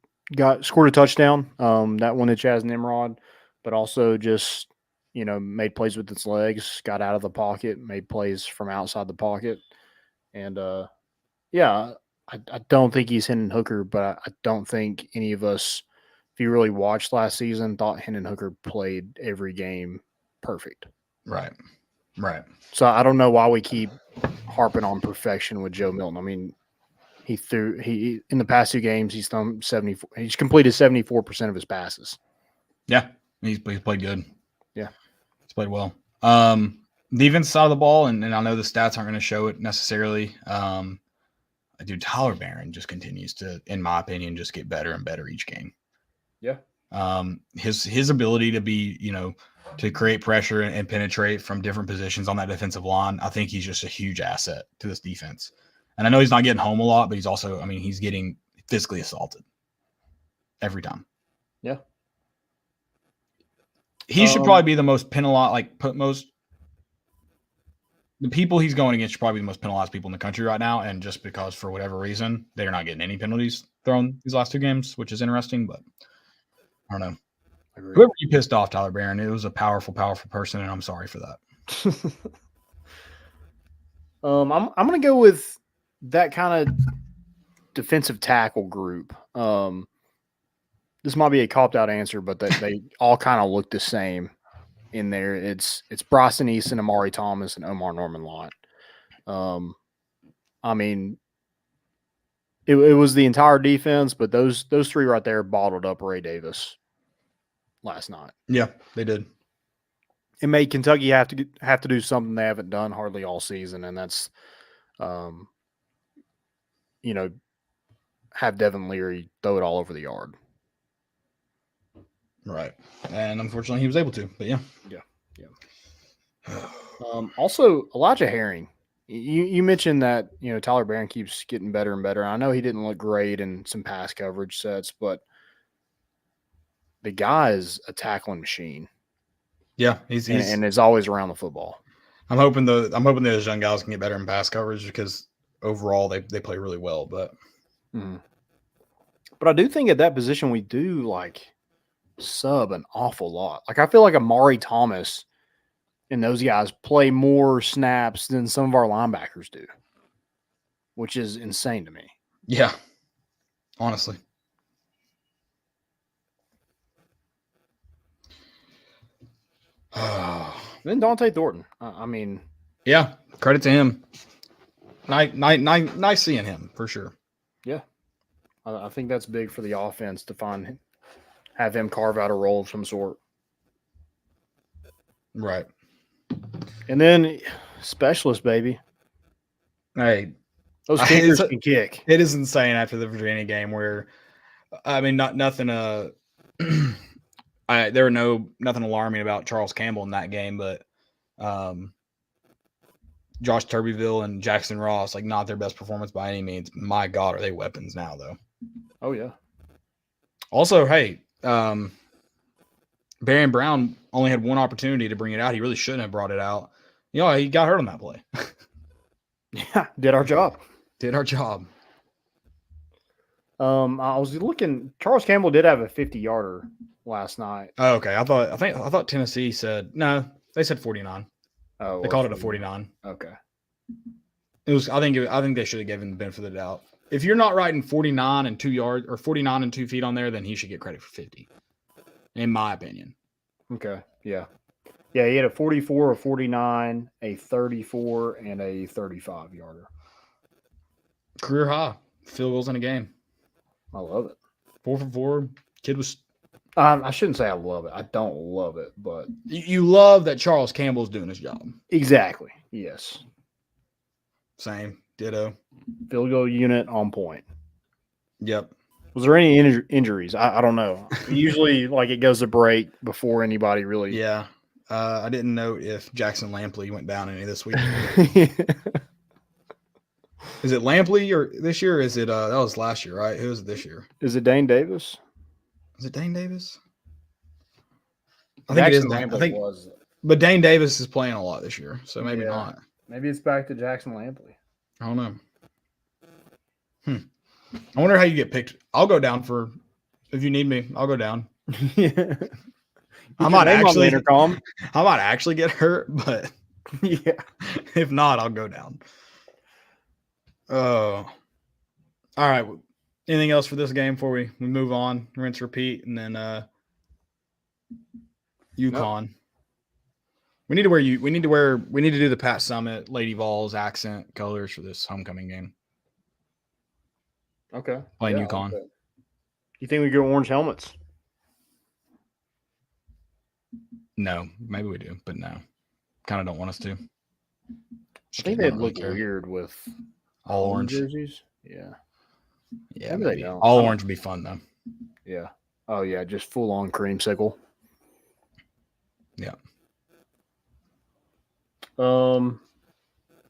That one to Chaz Nimrod, but also just made plays with its legs, got out of the pocket, made plays from outside the pocket, and I don't think he's Hendon Hooker, but I don't think any of us, if you really watched last season, thought Hendon Hooker played every game perfect. Right. So I don't know why we keep harping on perfection with Joe Milton. I mean, he in the past 2 games he's thrown 74. He's completed 74% of his passes. Yeah, he's played good. Yeah, he's played well. Defense side of the ball, and I know the stats aren't going to show it necessarily. Dude, Tyler Barron just continues to, in my opinion, just get better and better each game. Yeah. His ability to be, to create pressure and penetrate from different positions on that defensive line, I think he's just a huge asset to this defense. And I know he's not getting home a lot, but he's also, he's getting physically assaulted every time. Yeah. He should probably be the most penalized, the people he's going against should probably be the most penalized people in the country right now. And just because for whatever reason, they're not getting any penalties thrown these last 2 games, which is interesting, but I don't know. Whoever you pissed off, Tyler Barron, it was a powerful, powerful person, and I'm sorry for that. I'm going to go with that kind of defensive tackle group. This might be a copped-out answer, but they all kind of look the same in there. It's Bryson Easton, Amari Thomas, and Omar Norman-Lott. It was the entire defense, but those 3 right there bottled up Ray Davis last night. Yeah, they did. It made Kentucky have to do something they haven't done hardly all season, and that's, have Devin Leary throw it all over the yard. Right. And unfortunately he was able to, but yeah. Also, Elijah Herring. You mentioned that, Tyler Barron keeps getting better and better. I know he didn't look great in some pass coverage sets, but the guy is a tackling machine. Yeah, he's and is always around the football. I'm hoping those young guys can get better in pass coverage because overall they play really well, but But I do think at that position we do sub an awful lot. I feel like Amari Thomas and those guys play more snaps than some of our linebackers do, which is insane to me. Yeah, honestly. Then Dante Thornton. I mean, Yeah, credit to him. Nice seeing him for sure. yeah, I think that's big for the offense to have him carve out a role of some sort. Right. And then specialist, baby. Hey, Those kickers can kick. It is insane after the Virginia game where, I mean, nothing. There were nothing alarming about Charles Campbell in that game, but Josh Turbyville and Jackson Ross, like, not their best performance by any means. My God, are they weapons now, though? Oh yeah. Also, hey, Barry Brown only had one opportunity to bring it out. He really shouldn't have brought it out. You know, he got hurt on that play. Yeah, did our job. Did our job. I was looking. Charles Campbell did have a 50-yarder last night. Oh, okay. I thought Tennessee said no. They said 49. Oh, They called it a 49. Okay. It was. I think they should have given the benefit of the doubt. If you're not writing 49 and 2 yards or 49 and 2 feet on there, then he should get credit for 50. In my opinion. Okay. Yeah. Yeah, he had a 44, a 49, a 34, and a 35-yarder. Career high field goals in a game. I love it. 4 for 4. Kid was. I shouldn't say I love it. I don't love it, but You love that Charles Campbell's doing his job. exactly. Yes. Same. Ditto. Field goal unit on point. Yep. Was there any injuries? I don't know. Usually, like, it goes to break before anybody really. Yeah. I didn't know if Jackson Lampley went down any this week. Is it Lampley or this year? Or is it that was last year, right? Who was it this year? Is it Dane Davis? Is it Dane Davis? I think it is. Lampley I think, was. but Dane Davis is playing a lot this year, so maybe Yeah. not. Maybe it's back to Jackson Lampley. I don't know. I wonder how you get picked. I'll go down for if you need me. I'll go down. Yeah. I might actually intercom. I might actually get hurt, but Yeah. if not, I'll go down. Oh, all right. Anything else for this game before we move on? Rinse, repeat, and then UConn. Nope. We need to do the Pat Summit Lady Vols accent colors for this homecoming game. Okay. Playing Yeah, UConn. okay. You think we get orange helmets? No, maybe we do, but no. Kind of don't want us to. I think they'd look weird with all orange jerseys. Yeah. Yeah, Maybe they maybe. don't. All orange would be fun though. Yeah. Oh yeah, just full on creamsicle. Yeah. We want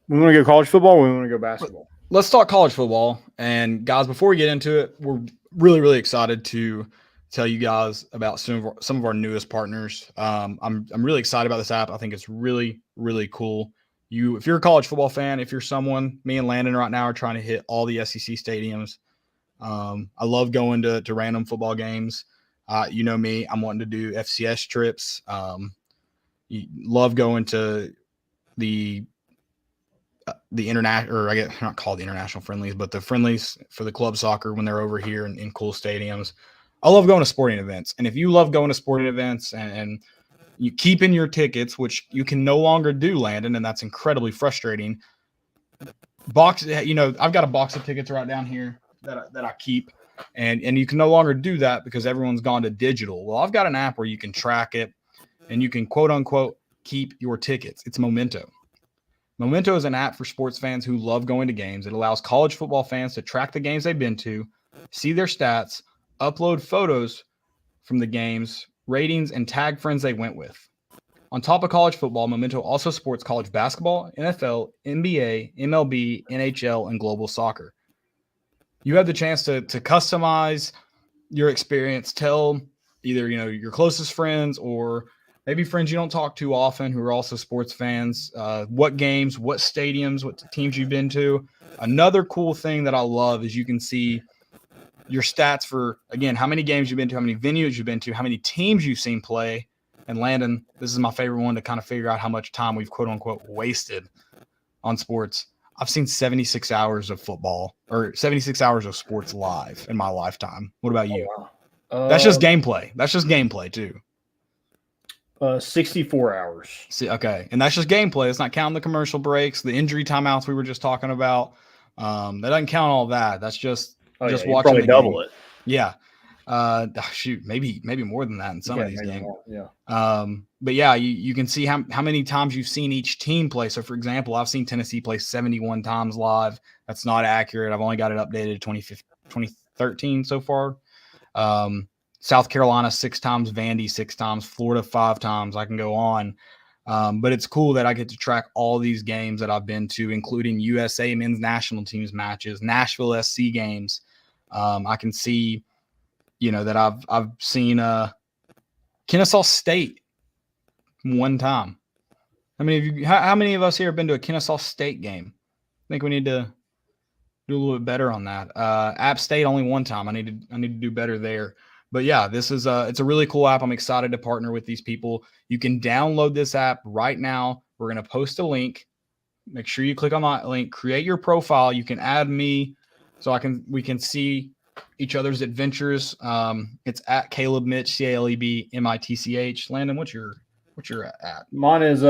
to go college football or we want to go basketball? Let's talk college football. And guys, before we get into it, we're really, really excited to tell you guys about some of our newest partners. I'm really excited about this app. I think it's really, really cool. If you're a college football fan, if you're someone, me and Landon right now are trying to hit all the SEC stadiums. I love going to random football games. You know me, I'm wanting to do FCS trips. Love going to the international, or I guess not called the international friendlies, but the friendlies for the club soccer when they're over here in cool stadiums. I love going to sporting events. And if you love going to sporting events and you keep in your tickets, which you can no longer do, Landon, and that's incredibly frustrating. I've got a box of tickets right down here that I keep, and you can no longer do that because everyone's gone to digital. Well, I've got an app where you can track it and you can quote unquote keep your tickets. It's Memento. Memento is an app for sports fans who love going to games. It allows college football fans to track the games they've been to, see their stats, upload photos from the games, ratings, and tag friends they went with. On top of college football, Memento also supports college basketball, NFL, NBA, MLB, NHL, and global soccer. You have the chance to customize your experience. Tell either your closest friends or maybe friends you don't talk to often who are also sports fans, what games, what stadiums, what teams you've been to. Another cool thing that I love is you can see your stats for, again, how many games you've been to, how many venues you've been to, how many teams you've seen play. And Landon, this is my favorite one to kind of figure out how much time we've quote unquote wasted on sports. I've seen 76 hours of football or 76 hours of sports live in my lifetime. What about you? That's just gameplay. That's just gameplay too. 64 hours. See, okay, and that's just gameplay. It's not counting the commercial breaks, the injury timeouts we were just talking about. That doesn't count all that. That's just watching. Probably the double game. it. Yeah. Shoot, maybe more than that in some of these games. More, yeah. But yeah, you can see how many times you've seen each team play. So for example, I've seen Tennessee play 71 times live. That's not accurate. I've only got it updated 2013 so far. South Carolina 6 times, Vandy 6 times, Florida 5 times. I can go on. But it's cool that I get to track all these games that I've been to, including USA men's national teams matches, Nashville SC games. I can see, that I've seen Kennesaw State one time. How many of us here have been to a Kennesaw State game? I think we need to do a little bit better on that. App State only one time. I need to do better there. But yeah, this is it's a really cool app. I'm excited to partner with these people. You can download this app right now. We're going to post a link. Make sure you click on that link, create your profile. You can add me so we can see each other's adventures. It's at Caleb Mitch, CalebMitch. Landon, what's your at? Mine is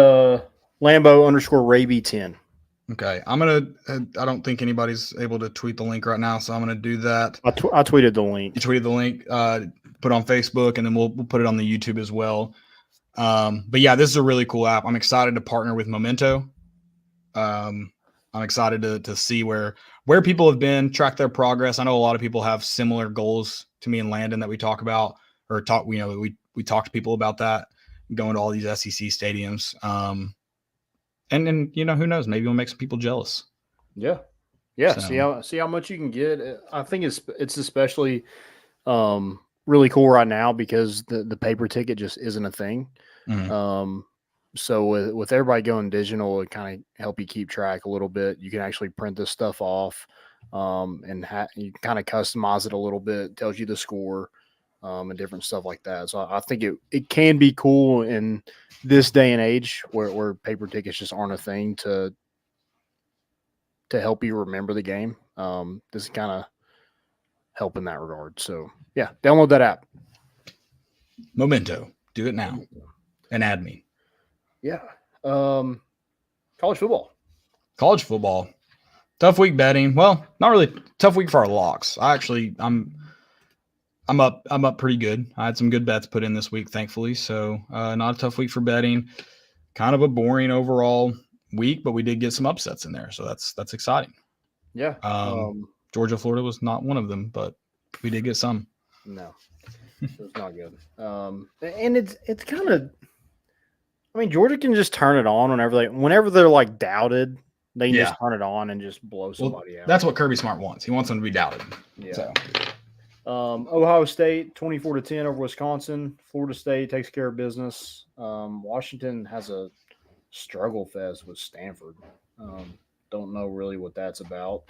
Lambo_Raby10. Okay. I don't think anybody's able to tweet the link right now, so I'm going to do that. I tweeted the link. You tweeted the link, put it on Facebook, and then we'll put it on the YouTube as well. But yeah, this is a really cool app. I'm excited to partner with Memento. I'm excited to see where people have been, track their progress. I know a lot of people have similar goals to me and Landon that we talk about, or we talk to people about that, going to all these SEC stadiums. And then, who knows, maybe we'll make some people jealous. Yeah. So. See how much you can get. I think it's especially really cool right now because the paper ticket just isn't a thing. Mm-hmm. So with everybody going digital, it kind of help you keep track a little bit. You can actually print this stuff off, and you kind of customize it a little bit. It tells you the score, and different stuff like that. So I think it can be cool in this day and age where paper tickets just aren't a thing to help you remember the game. This is kind of help in that regard. So yeah, download that app. Memento, do it now, and add me. Yeah. College football. Tough week betting. Well, not really tough week for our locks. I'm up pretty good. I had some good bets put in this week, thankfully. So not a tough week for betting. Kind of a boring overall week, but we did get some upsets in there. So that's exciting. Yeah. Georgia, Florida was not one of them, but we did get some. No, it was not good. And it's kind of, Georgia can just turn it on whenever they're like doubted, they can just turn it on and just blow somebody out. That's what Kirby Smart wants. He wants them to be doubted. Yeah. So. Ohio State 24-10 over Wisconsin. Florida State takes care of business. Washington has a struggle fest with Stanford. Don't know really what that's about.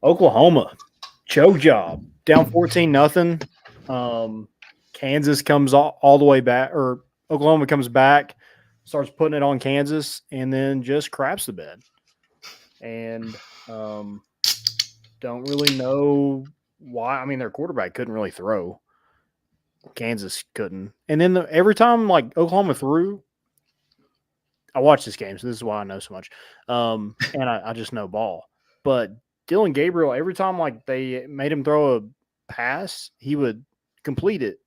Oklahoma choke job down 14-0. Kansas comes all the way back, or Oklahoma comes back, starts putting it on Kansas, and then just craps the bed. And don't really know why. Their quarterback couldn't really throw. Kansas couldn't. And then every time Oklahoma threw, I watched this game, so this is why I know so much. And I just know ball. But Dylan Gabriel, every time they made him throw a pass, he would complete it.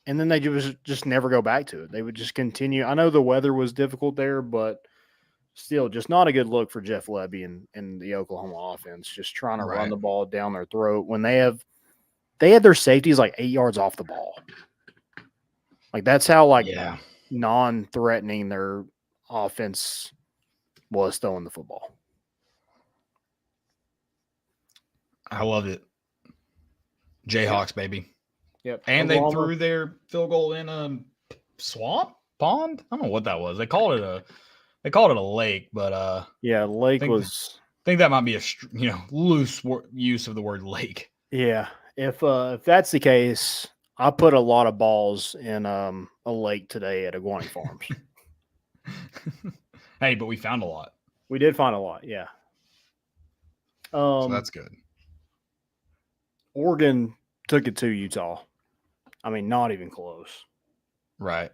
And then they just never go back to it. They would just continue. I know the weather was difficult there, but still just not a good look for Jeff Lebby and the Oklahoma offense, just trying to run the ball down their throat when they had their safeties 8 yards off the ball. That's how non-threatening their offense was throwing the football. I love it. Jayhawks, baby. Yep. And Oklahoma. they threw their field goal in a pond. I don't know what that was. They called it a lake, but lake I think that might be a loose use of the word lake. Yeah, if that's the case, I put a lot of balls in a lake today at Iguani Farms. Hey, but we found a lot. We did find a lot, yeah. So that's good. Oregon took it to Utah. I mean, not even close. Right.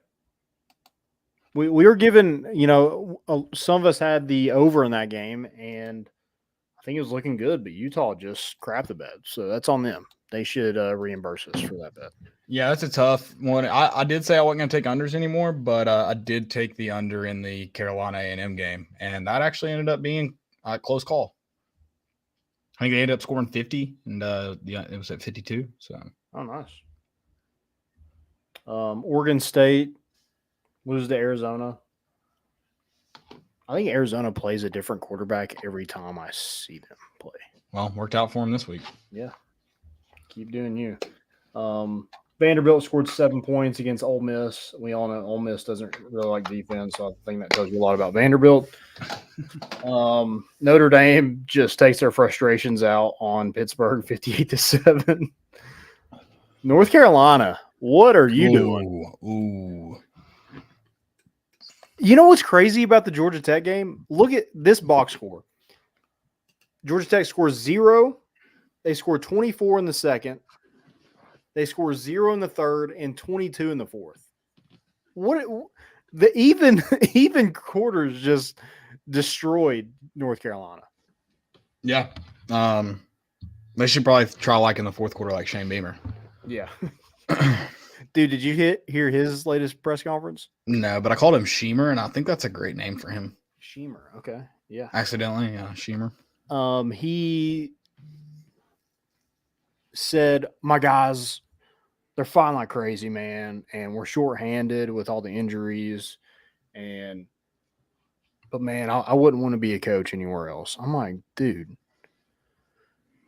We were given, some of us had the over in that game, and I think it was looking good, but Utah just crapped the bed. So that's on them. They should reimburse us for that bet. Yeah, that's a tough one. I did say I wasn't going to take unders anymore, but I did take the under in the Carolina A&M game, and that actually ended up being a close call. I think they ended up scoring 50, and it was at 52. So, oh, nice. Oregon State lose to Arizona. I think Arizona plays a different quarterback every time I see them play. Well, worked out for them this week. Yeah. Keep doing you. Vanderbilt scored 7 points against Ole Miss. We all know Ole Miss doesn't really like defense, so I think that tells you a lot about Vanderbilt. Notre Dame just takes their frustrations out on Pittsburgh 58-7. North Carolina, what are you doing? Ooh. You know what's crazy about the Georgia Tech game? Look at this box score. Georgia Tech scores 0. They score 24 in the second. They score 0 in the third and 22 in the fourth. The even quarters just destroyed North Carolina. Yeah. They should probably try in the fourth quarter like Shane Beamer. Yeah. Dude, did you hear his latest press conference? No, but I called him Sheemer, and I think that's a great name for him. Sheemer, okay. Yeah. Accidentally, yeah, Sheemer. He said, my guys, they're fighting like crazy, man, and we're shorthanded with all the injuries. But man, I wouldn't want to be a coach anywhere else. I'm like, dude,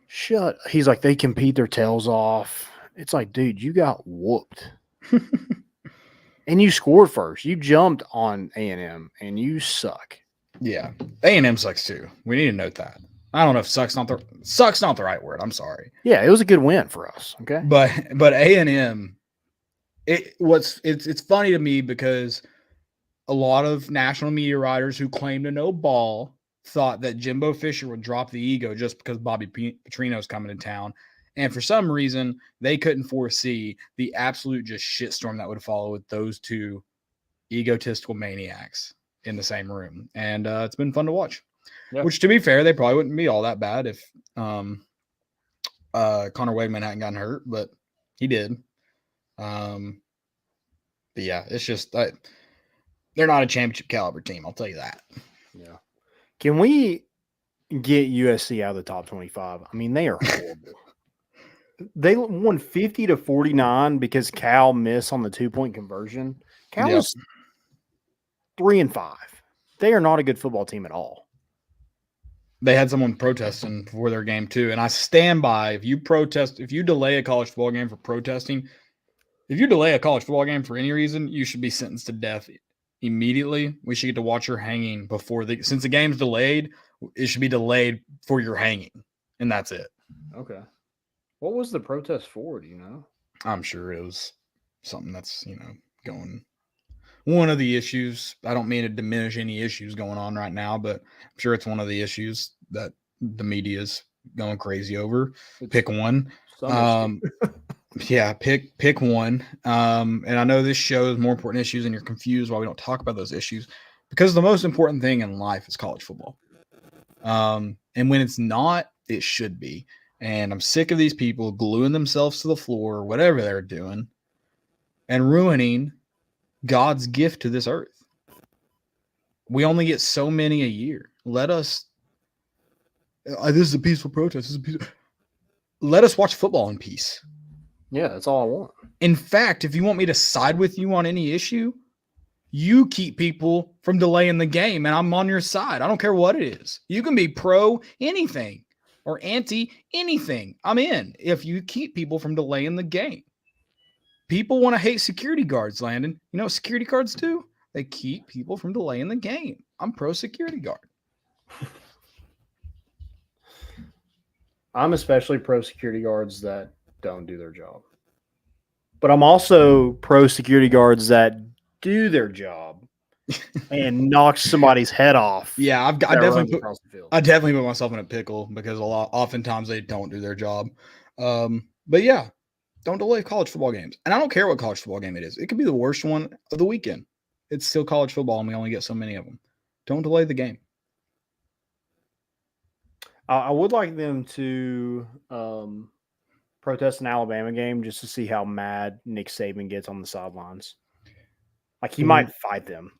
shut. He's like, they compete their tails off. It's like, dude, you got whooped. And you scored first. You jumped on A&M, and you suck. Yeah. A&M sucks too. We need to note that. I don't know if suck's not the right word. I'm sorry. Yeah, it was a good win for us. Okay. But A&M, it's funny to me because a lot of national media writers who claim to know ball thought that Jimbo Fisher would drop the ego just because Bobby Petrino's coming to town. And for some reason, they couldn't foresee the absolute just shitstorm that would follow with those two egotistical maniacs in the same room. And it's been fun to watch. Yeah. Which, to be fair, they probably wouldn't be all that bad if Connor Wegman hadn't gotten hurt, but he did. But yeah, it's just they're not a championship caliber team. I'll tell you that. Yeah. Can we get USC out of the top 25? I mean, they are horrible. They won 50-49 because Cal missed on the 2-point conversion. Cal was 3-5. They are not a good football team at all. They had someone protesting before their game too, and I stand by. If you delay a college football game for protesting, if you delay a college football game for any reason, you should be sentenced to death immediately. We should get to watch your hanging since the game's delayed. It should be delayed for your hanging, and that's it. Okay. What was the protest for? Do you know? I'm sure it was something that's going. One of the issues, I don't mean to diminish any issues going on right now, but I'm sure it's one of the issues that the media is going crazy over. Pick one. Yeah, pick one. And I know this shows more important issues and you're confused why we don't talk about those issues because the most important thing in life is college football. And when it's not, it should be. And I'm sick of these people gluing themselves to the floor or whatever they're doing and ruining God's gift to this earth. We only get so many a year. Let us this is a peaceful protest. Let us watch football in peace. Yeah, that's all I want. In fact, if you want me to side with you on any issue, you keep people from delaying the game, and I'm on your side. I don't care what it is. You can be pro anything or anti anything. I'm in if you keep people from delaying the game. People want to hate security guards, Landon. You know what security guards do? They keep people from delaying the game. I'm pro security guard. I'm especially pro security guards that don't do their job. But I'm also pro security guards that do their job and knocks somebody's head off. Yeah, I that definitely runs put, across the field. I definitely put myself in a pickle because oftentimes they don't do their job. But yeah, don't delay college football games. And I don't care what college football game it is. It could be the worst one of the weekend. It's still college football, and we only get so many of them. Don't delay the game. I would like them to protest an Alabama game just to see how mad Nick Saban gets on the sidelines. Like, he might fight them.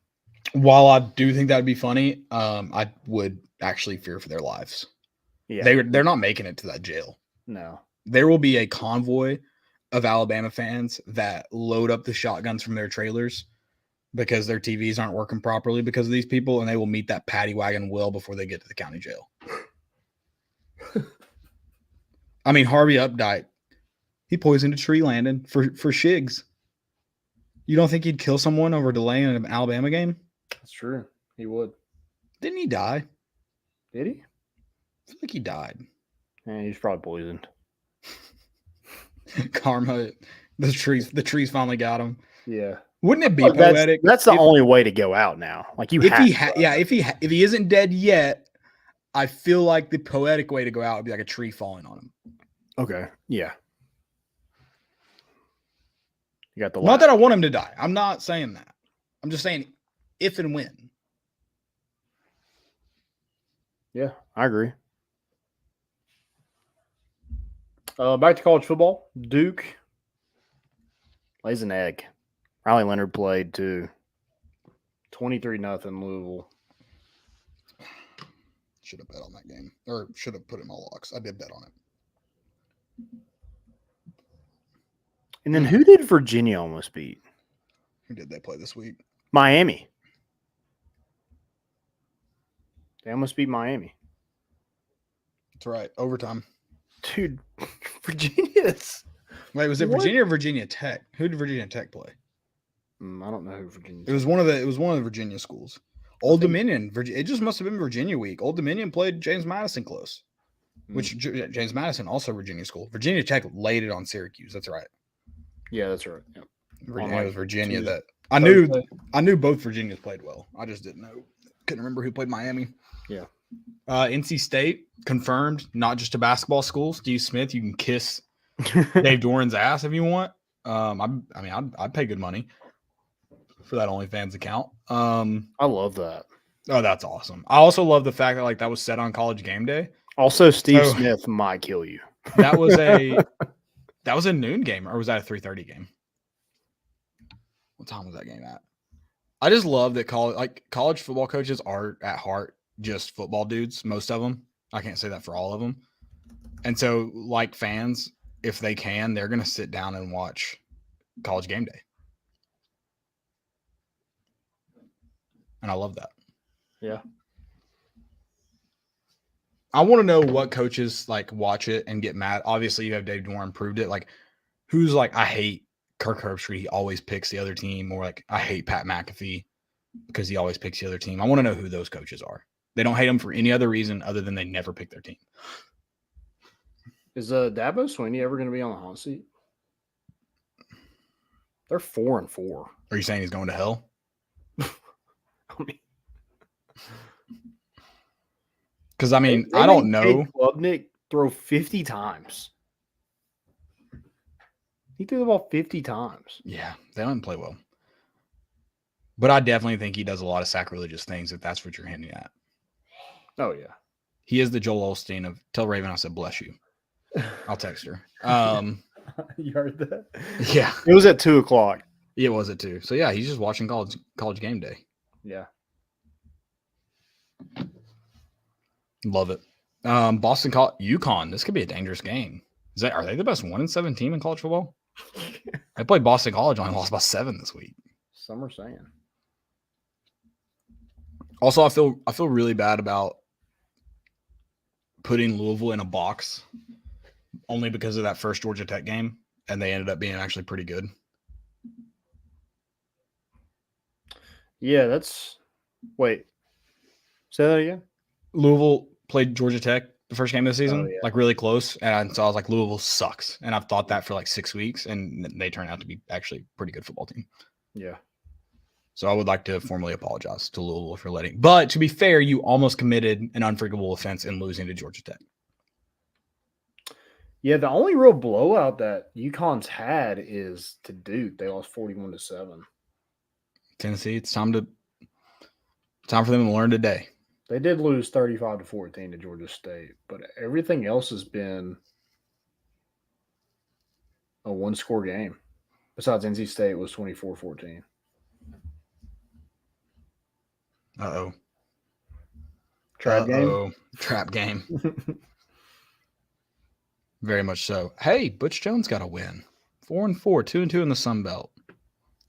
While I do think that would be funny, I would actually fear for their lives. Yeah. They're not making it to that jail. No. There will be a convoy of Alabama fans that load up the shotguns from their trailers because their TVs aren't working properly because of these people, and they will meet that paddy wagon well before they get to the county jail. I mean, Harvey Updike, he poisoned a tree landing for shigs. You don't think he'd kill someone over delaying an Alabama game? That's true. He would. Didn't he die? Did he? I feel like he died. Yeah, he was probably poisoned. Karma, the trees finally got him. Yeah. Wouldn't it be But poetic? That's the only way to go out now. Like, you have if he isn't dead yet, I feel like the poetic way to go out would be like a tree falling on him. Okay. Yeah. You got the Not that I want him to die. I'm not saying that. I'm just saying if and when. Yeah, I agree. Back to college football. Duke lays an egg. Riley Leonard played too. 23-0 Louisville. Should have bet on that game. Or should have put in my locks. I did bet on it. And then who did Virginia almost beat? Who did they play this week? Miami. They almost beat Miami. That's right. Overtime. Dude, Virginia's. Wait, was it What? Virginia or Virginia Tech? Who did Virginia Tech play? I don't know who Virginia. It was one of the Virginia schools. Old Dominion. It just must have been Virginia week. Old Dominion played James Madison close, which James Madison also Virginia school. Virginia Tech laid it on Syracuse. That's right. Yeah, that's right. Yep. It was Virginia that I knew both Virginias played well. I just didn't know. Couldn't remember who played Miami. Yeah. NC State confirmed, not just a basketball school. Steve Smith, you can kiss Dave Doran's ass if you want. I'd pay good money for that OnlyFans account. I love that. Oh, that's awesome. I also love the fact that that was set on College Game Day. Also, Steve Smith might kill you. That was a noon game, or was that a 3:30 game? What time was that game at? I just love that college football coaches are at heart just football dudes, most of them. I can't say that for all of them. And so, like fans, if they can, they're going to sit down and watch College Game Day. And I love that. Yeah. I want to know what coaches watch it and get mad. Obviously, you have Dave Doran proved it. Who's I hate Kirk Herbstreit. He always picks the other team. Or I hate Pat McAfee because he always picks the other team. I want to know who those coaches are. They don't hate them for any other reason other than they never pick their team. Is Dabo Swinney ever going to be on the hot seat? They're 4-4. Are you saying he's going to hell? Because I don't know. Klubnik throw 50 times. He threw the ball 50 times. Yeah, they don't play well. But I definitely think he does a lot of sacrilegious things if that's what you're hinting at. Oh, yeah. He is the Joel Osteen of tell Raven I said bless you. I'll text her. You heard that? Yeah. It was at 2:00. It was at 2. So, yeah, he's just watching college Game Day. Yeah. Love it. Boston UConn. This could be a dangerous game. Are they the best 1-7 team in college football? I played Boston College, only lost by 7 this week. Some are saying. Also, I feel really bad about putting Louisville in a box only because of that first Georgia Tech game, and they ended up being actually pretty good. Yeah, wait. Say that again? Louisville played Georgia Tech the first game of the season, really close. And so I was like, Louisville sucks. And I've thought that for 6 weeks, and they turned out to be actually a pretty good football team. Yeah. So I would like to formally apologize to Louisville for letting. But to be fair, you almost committed an unforgivable offense in losing to Georgia Tech. Yeah, the only real blowout that UConn's had is to Duke. They lost 41-7. Tennessee, it's time for them to learn today. They did lose 35-14 to Georgia State, but everything else has been a one-score game. Besides NC State was 24-14. Uh-oh. Trap game? Trap game. Very much so. Hey, Butch Jones got a win. 4-4, 2-2 in the Sun Belt.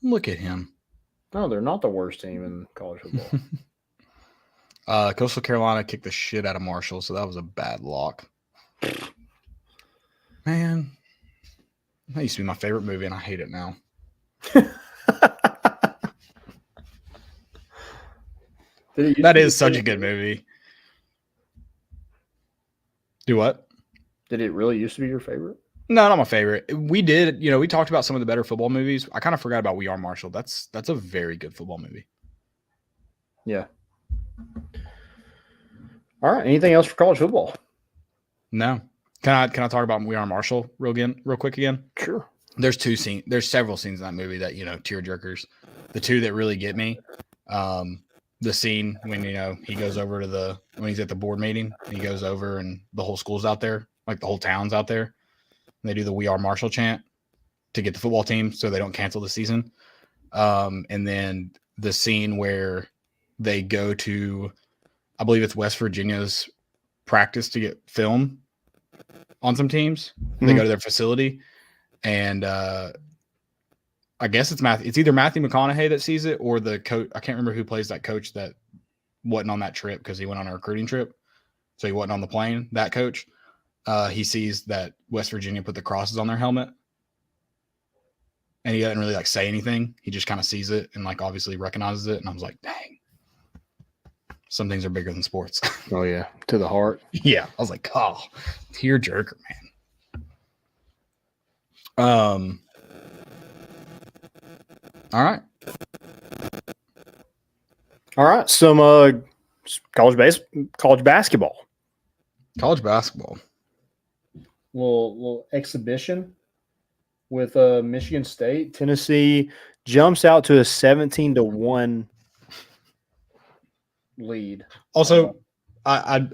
Look at him. No, they're not the worst team in college football. Coastal Carolina kicked the shit out of Marshall, so that was a bad lock. Man, that used to be my favorite movie, and I hate it now. That is such a good movie. Do what? Did it really used to be your favorite? No, not my favorite. We did, we talked about some of the better football movies. I kind of forgot about We Are Marshall. That's a very good football movie. Yeah. All right. Anything else for college football? No. Can I talk about We Are Marshall real quick again? Sure. There's several scenes in that movie that, tear jerkers. The two that really get me. The scene when, he goes over to when he's at the board meeting, he goes over and the whole school's out there, like the whole town's out there. And they do the We Are Marshall chant to get the football team so they don't cancel the season. And then the scene where they go to, I believe it's West Virginia's practice to get film on some teams. They go to their facility, and I guess it's either Matthew McConaughey that sees it or the coach. I can't remember who plays that coach that wasn't on that trip because he went on a recruiting trip, so he wasn't on the plane. That coach, he sees that West Virginia put the crosses on their helmet, and he doesn't really say anything. He just kind of sees it and obviously recognizes it. And I was like, dang, some things are bigger than sports. Oh yeah, to the heart. Yeah, I was like, oh, tear jerker, man. All right. Some college basketball. College basketball. Little exhibition with Michigan State. Tennessee jumps out to a 17-1 lead. Also, we're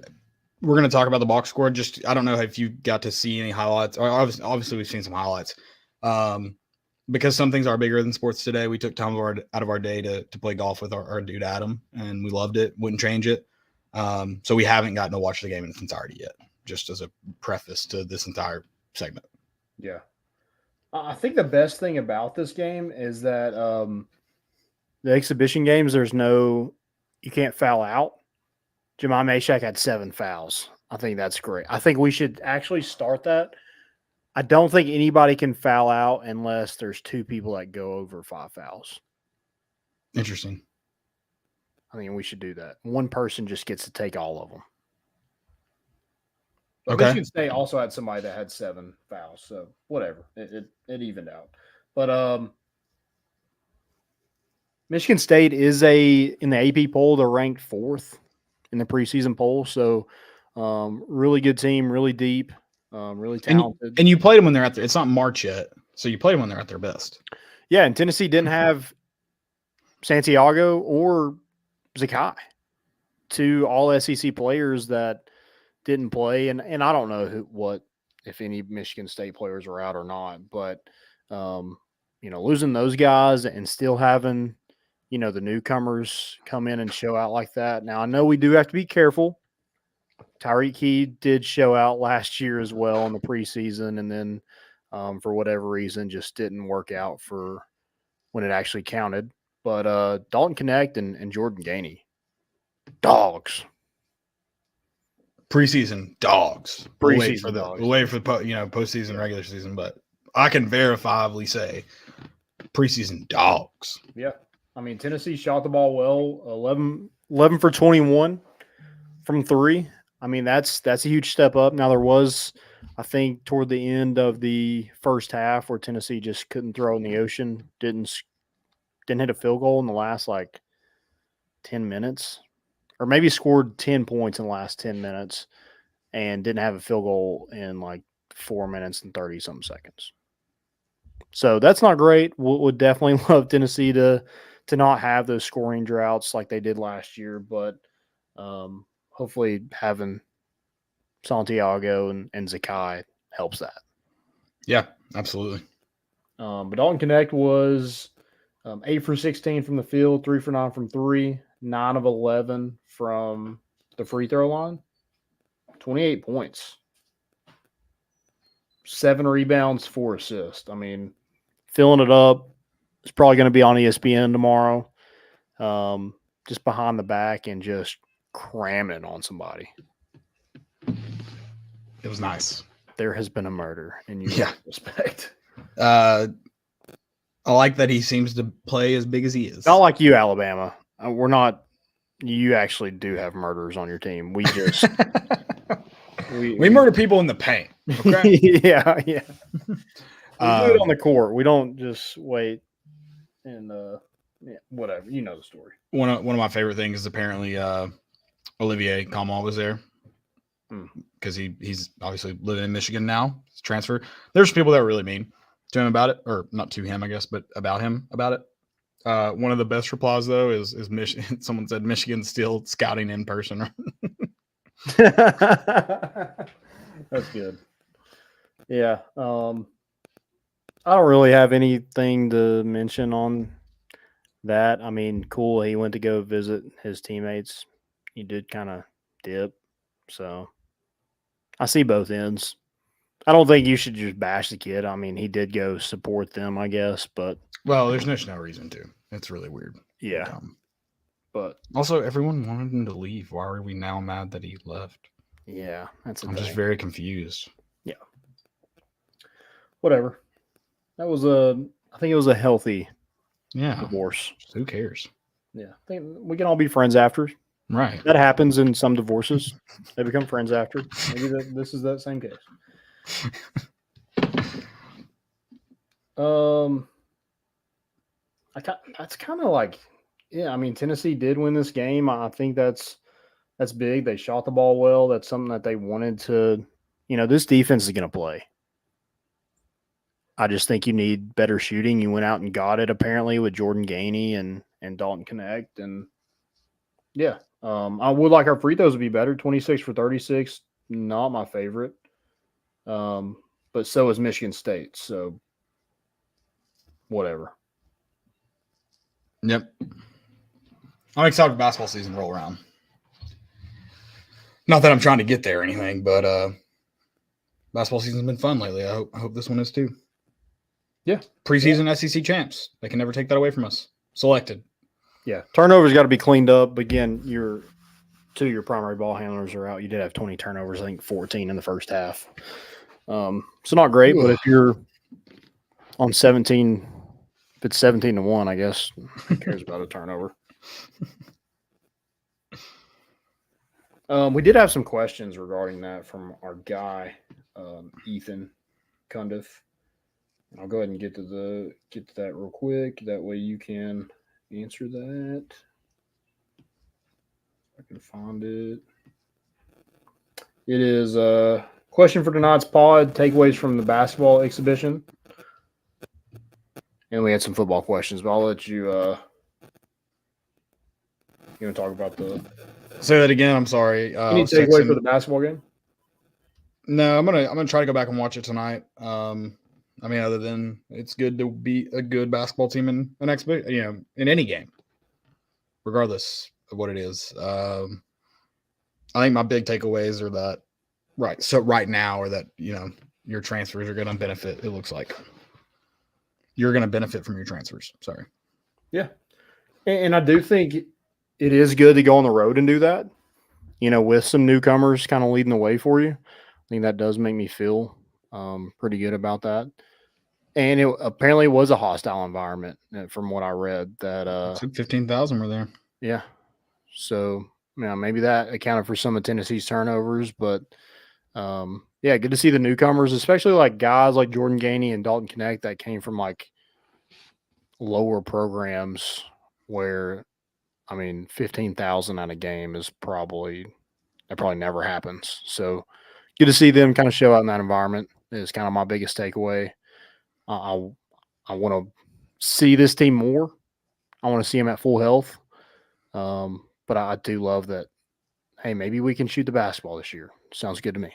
going to talk about the box score. Just I don't know if you got to see any highlights. Obviously, we've seen some highlights. Because some things are bigger than sports today, we took time out of our day to play golf with our dude Adam, and we loved it. Wouldn't change it. So we haven't gotten to watch the game in its entirety yet, just as a preface to this entire segment. Yeah. I think the best thing about this game is that the exhibition games, you can't foul out. Jemai Mashack had 7 fouls. I think that's great. I think we should actually start that. I don't think anybody can foul out unless there's 2 people that go over 5 fouls. Interesting. I think we should do that. One person just gets to take all of them. But Okay. Michigan State also had somebody that had 7 fouls, so whatever. It evened out. But Michigan State is in the AP poll, they're ranked 4th in the preseason poll. So really good team, really deep. Really talented. And you played them when they're at their – it's not March yet, so you played them when they're at their best. Yeah, and Tennessee didn't have Santiago or Zakai, 2 all-SEC players that didn't play. And I don't know if any Michigan State players are out or not. But, losing those guys and still having, the newcomers come in and show out like that. Now, I know we do have to be careful. Tyreek Key did show out last year as well in the preseason, and then for whatever reason just didn't work out for when it actually counted. But Dalton Connect and Jordan Gainey, dogs. Preseason dogs. Preseason dogs. We'll wait for the postseason, regular season, but I can verifiably say preseason dogs. Yeah. I mean, Tennessee shot the ball well, 11 for 21 from 3. I mean, that's a huge step up. Now, there was, I think, toward the end of the first half where Tennessee just couldn't throw in the ocean, didn't didn't hit a field goal in the last 10 minutes, or maybe scored 10 points in the last 10 minutes and didn't have a field goal in 4 minutes and 30 something seconds. So that's not great. Would definitely love Tennessee to not have those scoring droughts like they did last year, but hopefully having Santiago and Zakai helps that. Yeah, absolutely. But Dalton Connect was 8 for 16 from the field, 3 for 9 from 3, 9 of 11 from the free throw line, 28 points, 7 rebounds, 4 assists. I mean, filling it up. It's probably going to be on ESPN tomorrow, just behind the back and just cramming it on somebody. It was nice. There has been a murder, and you respect. I like that he seems to play as big as he is. Not like you, Alabama. We're not. You actually do have murderers on your team. We just we murder people in the paint. Okay? yeah. We do it on the court. We don't just wait and whatever. You know the story. One of my favorite things is apparently Olivier Calmont was there because he's obviously living in Michigan now. He's transferred. There's people that are really mean to him about it, or not to him, I guess, but about him about it. One of the best replies though is Michigan. Someone said Michigan's still scouting in person. That's good. Yeah. I don't really have anything to mention on that. I mean, cool. He went to go visit his teammates. He did kind of dip. So I see both ends. I don't think you should just bash the kid. I mean, he did go support them, I guess, but well, there's no reason to. It's really weird. Yeah. But also, everyone wanted him to leave. Why are we now mad that he left? Yeah, I'm just very confused. Yeah. Whatever. That was I think it was a healthy divorce. Who cares? Yeah. I think we can all be friends after. Right. That happens in some divorces. They become friends after. Maybe this is that same case. That's kind of I mean, Tennessee did win this game. I think that's big. They shot the ball well. That's something that they wanted to, this defense is going to play. I just think you need better shooting. You went out and got it apparently with Jordan Gainey and Dalton Connect. And yeah, I would like our free throws to be better. 26 for 36, not my favorite. But so is Michigan State. So whatever. Yep. I'm excited for basketball season to roll around. Not that I'm trying to get there or anything, but basketball season's been fun lately. I hope this one is too. Yeah. Preseason SEC champs. They can never take that away from us. Selected. Yeah. Turnovers got to be cleaned up. Again, two of your primary ball handlers are out. You did have 20 turnovers, I think 14 in the first half. So not great, but if you're on 17, if it's 17-1, I guess who cares about a turnover? We did have some questions regarding that from our guy, Ethan Cundiff. I'll go ahead and get to that real quick. That way you can answer that. I can find it. It is a question for tonight's pod, takeaways from the basketball exhibition. And we had some football questions, but I'll let you you want to talk about the Say that again. I'm sorry. any takeaway for the basketball game? No, I'm gonna try to go back and watch it tonight. I mean, other than it's good to be a good basketball team in an exhibition, in any game, regardless of what it is. I think my big takeaways are that right now are that your transfers are going to benefit. It looks like you're going to benefit from your transfers. Sorry. Yeah, and I do think it is good to go on the road and do that. With some newcomers kind of leading the way for you. I think that does make me feel pretty good about that. And it apparently was a hostile environment from what I read. That 15,000 were there. Yeah. So maybe that accounted for some of Tennessee's turnovers, but yeah, good to see the newcomers, especially guys like Jordan Gainey and Dalton Connect that came from lower programs where, I mean, 15,000 at a game that probably never happens. So good to see them kind of show out in that environment is kind of my biggest takeaway. I want to see this team more. I want to see them at full health. But I do love that. Hey, maybe we can shoot the basketball this year. Sounds good to me.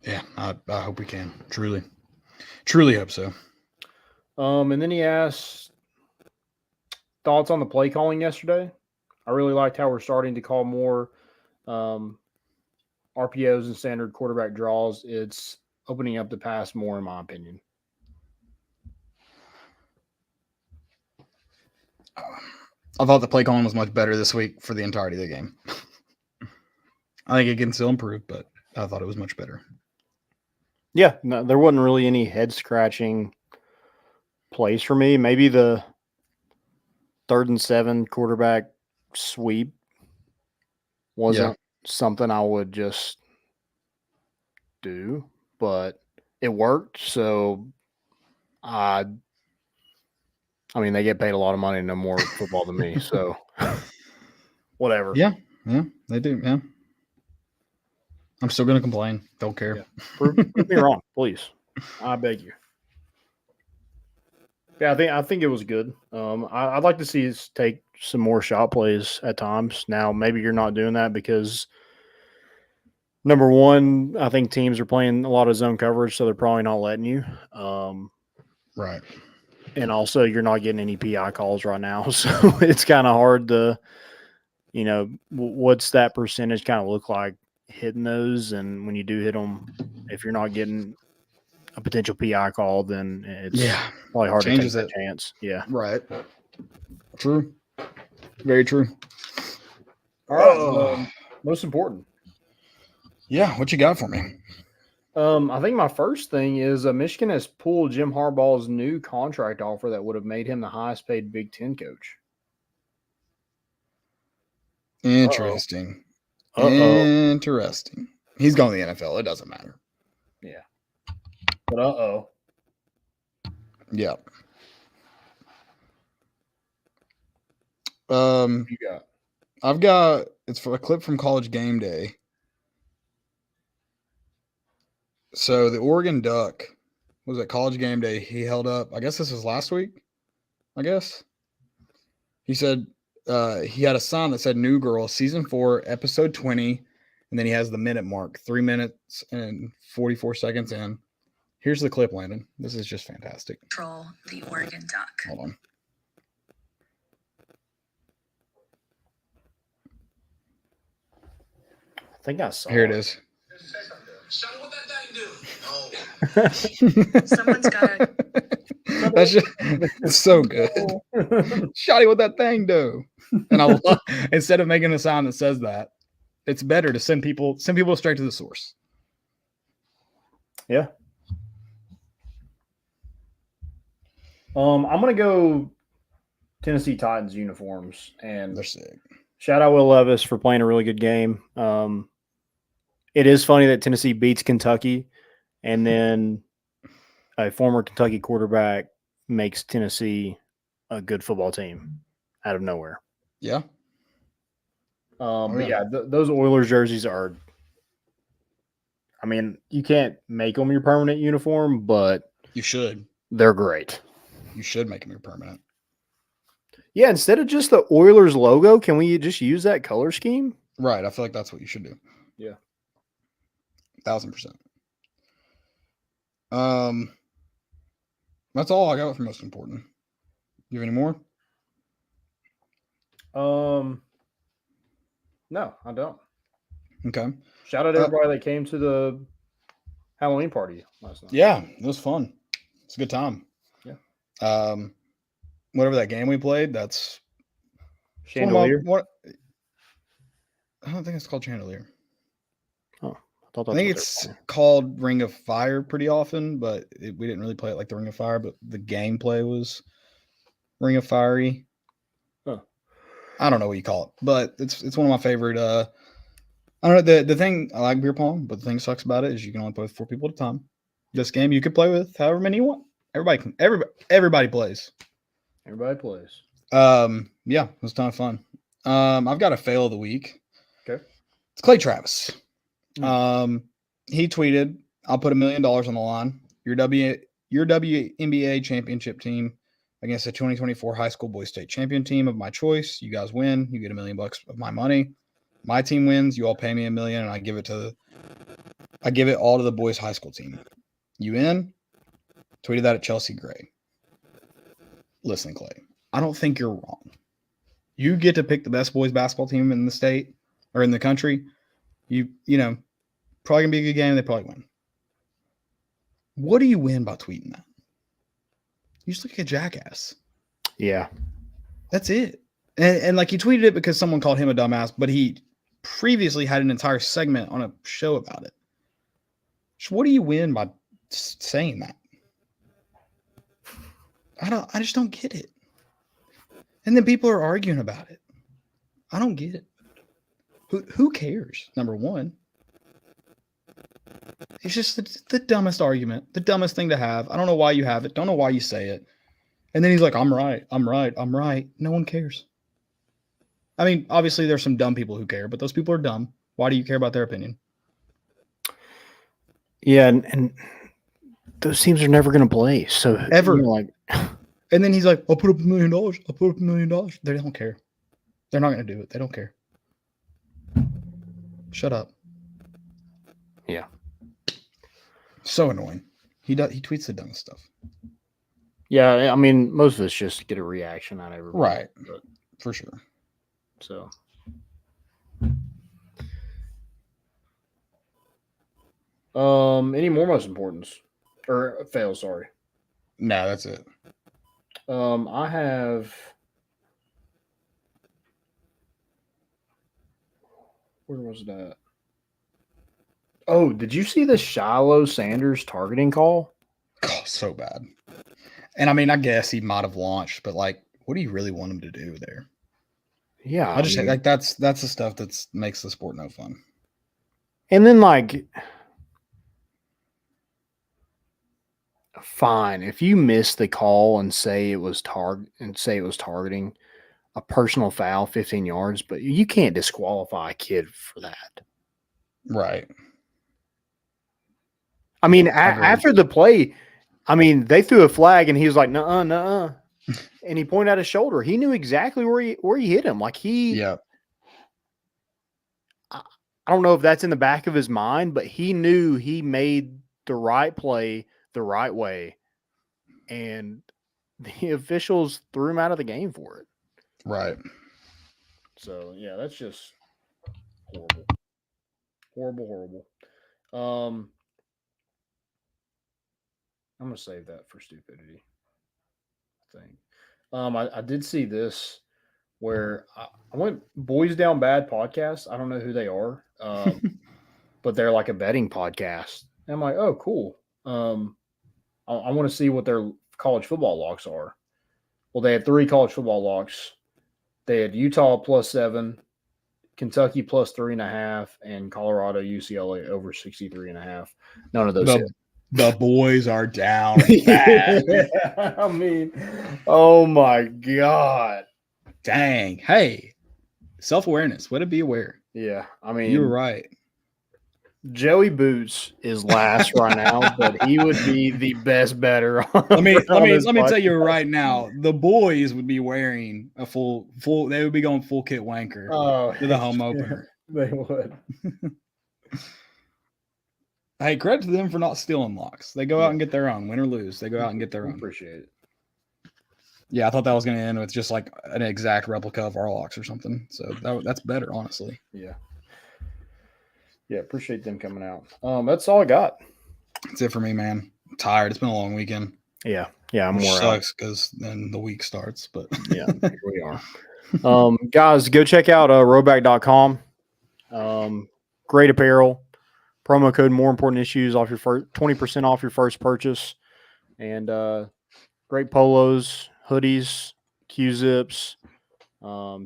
Yeah, I hope we can. Truly hope so. And then he asked thoughts on the play calling yesterday. I really liked how we're starting to call more RPOs and standard quarterback draws. It's opening up the pass more, in my opinion. I thought the play calling was much better this week for the entirety of the game. I think it can still improve, but I thought it was much better. Yeah, no, there wasn't really any head-scratching plays for me. Maybe the 3rd and 7 quarterback sweep wasn't something I would just do, but it worked. So I mean, they get paid a lot of money to know more football than me. So whatever. Yeah, they do. Yeah, I'm still gonna complain. Don't care. Yeah. Prove me wrong, please. I beg you. Yeah, I think it was good. I'd like to see us take some more shot plays at times. Now, maybe you're not doing that because, number one, I think teams are playing a lot of zone coverage, so they're probably not letting you. Right. And also, you're not getting any PI calls right now, so it's kind of hard to, what's that percentage kind of look like hitting those? And when you do hit them, if you're not getting a potential PI call, then it's probably hard Changes to take that chance. Yeah. Right. True. Very true. All right. Most important. Yeah. What you got for me? I think my first thing is Michigan has pulled Jim Harbaugh's new contract offer that would have made him the highest paid Big Ten coach. Interesting. Interesting. He's going to the NFL. It doesn't matter. Yeah. But Yeah. You got? I've got it's for a clip from College Game Day. So the Oregon Duck was at College Game Day. He held up, I guess this was last week. He said he had a sign that said New Girl, Season 4, Episode 20, and then he has the minute mark, 3 minutes and 44 seconds in. Here's the clip, Landon. This is just fantastic. Control the Oregon Duck. Hold on. I think I saw Here it is. Shawty, what that thing do? Someone's got to. That's just it's so good. Shawty, what that thing do? And I love, instead of making a sign that says that, it's better to send people straight to the source. Yeah. I'm gonna go Tennessee Titans uniforms, and They're sick. shout out Will Levis for playing a really good game. It is funny that Tennessee beats Kentucky, and then a former Kentucky quarterback makes Tennessee a good football team out of nowhere. Yeah. But yeah, those Oilers jerseys are. I mean, you can't make them your permanent uniform, but You should. they're great. You should make them your permanent. Yeah, instead of just the Oilers logo, can we just use that color scheme? Right. I feel like that's what you should do. Yeah. 1,000%. That's all I got for most important. You have any more? No, I don't. Okay. Shout out to everybody that came to the Halloween party last night. Yeah, it was fun. It's a good time. Yeah. Whatever that game we played, that's Chandelier. I don't think it's called Chandelier. Oh, I think it's called Ring of Fire pretty often, but we didn't really play it like the Ring of Fire, but the gameplay was Ring of Fiery. Huh. I don't know what you call it, but it's one of my favorite. I don't know. The thing I like beer pong, but the thing that sucks about it is you can only play with 4 people at a time. This game you could play with however many you want. Everybody plays. Everybody plays. Yeah, it was a ton of fun. I've got a fail of the week. Okay. It's Clay Travis. He tweeted, "I'll put $1 million on the line. Your WNBA championship team against the 2024 high school boys state champion team of my choice. You guys win. You get $1 million of my money. My team wins. You all pay me $1 million, and I give it all to the boys high school team. You in?" Tweeted that at Chelsea Gray. Listen, Clay, I don't think you're wrong. You get to pick the best boys basketball team in the state or in the country. You know, probably gonna be a good game. They probably win. What do you win by tweeting that? You just look like a jackass. Yeah. That's it. And like he tweeted it because someone called him a dumbass, but he previously had an entire segment on a show about it. So what do you win by saying that? I just don't get it. And then people are arguing about it. I don't get it. Who cares? Number one. It's just the dumbest argument, the dumbest thing to have. I don't know why you have it. Don't know why you say it. And then he's like, I'm right. No one cares. I mean, obviously there's some dumb people who care, but those people are dumb. Why do you care about their opinion? Yeah, and those teams are never going to play. So ever. Like, and then he's like, I'll put up $1 million. I'll put up $1 million. They don't care. They're not going to do it. They don't care. Shut up. Yeah. So annoying. He tweets the dumb stuff. Yeah, I mean, most of us just get a reaction out of everybody. Right. But, for sure. So. Any more most importance? Or fail, sorry. No, that's it. I have. Where was that? Oh, did you see the Shiloh Sanders targeting call? Oh, so bad. And I mean, I guess he might have launched, but like, what do you really want him to do there? Yeah, I just think like that's the stuff that makes the sport no fun. And then like, fine, if you miss the call and say it was targeting a personal foul, 15 yards, but you can't disqualify a kid for that. Right. I mean, after the play, I mean, they threw a flag and he was like, nuh-uh, nuh-uh. And he pointed out his shoulder. He knew exactly where he hit him. Like yeah. I don't know if that's in the back of his mind, but he knew he made the right play the right way. And the officials threw him out of the game for it. Right. So, yeah, that's just horrible. Horrible. I'm going to save that for stupidity, I think. I did see this where I went Boys Down Bad podcast. I don't know who they are, but they're like a betting podcast. And I'm like, oh, cool. I want to see what their college football locks are. Well, they had 3 college football locks. They had Utah +7, Kentucky +3.5, and Colorado UCLA over 63.5. None of those hit. The boys are down bad. I mean, oh my God. Dang. Hey, self-awareness. Way to be aware. Yeah. I mean, you were right. Joey Boots is last right now, but he would be the best better. Let me tell you right now, the boys would be wearing a full they would be going full kit wanker to the home opener. They would. Hey, credit to them for not stealing locks. They go out and get their own, win or lose. They go out and get their own. Appreciate it. Yeah, I thought that was going to end with just like an exact replica of our locks or something. So that's better, honestly. Yeah. Yeah, appreciate them coming out. That's all I got. That's it for me, man. I'm tired. It's been a long weekend. Yeah, I'm more sucks because then the week starts. But yeah, here we are. Guys, go check out Rhoback.com. Great apparel. Promo code More Important Issues off your 20% off your first purchase, and great polos, hoodies, Q-zips,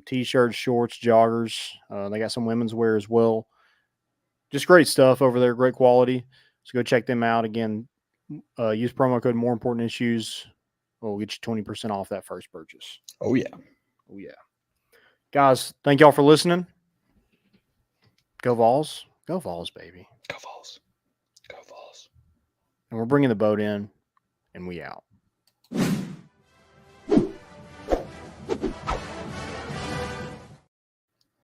t-shirts, shorts, joggers. They got some women's wear as well. Just great stuff over there, great quality. So go check them out. Again, use promo code More Important Issues. We'll get you 20% off that first purchase. Oh yeah. Oh yeah, guys! Thank y'all for listening. Go Vols, baby! Go Vols. Go Vols. And we're bringing the boat in, and we out.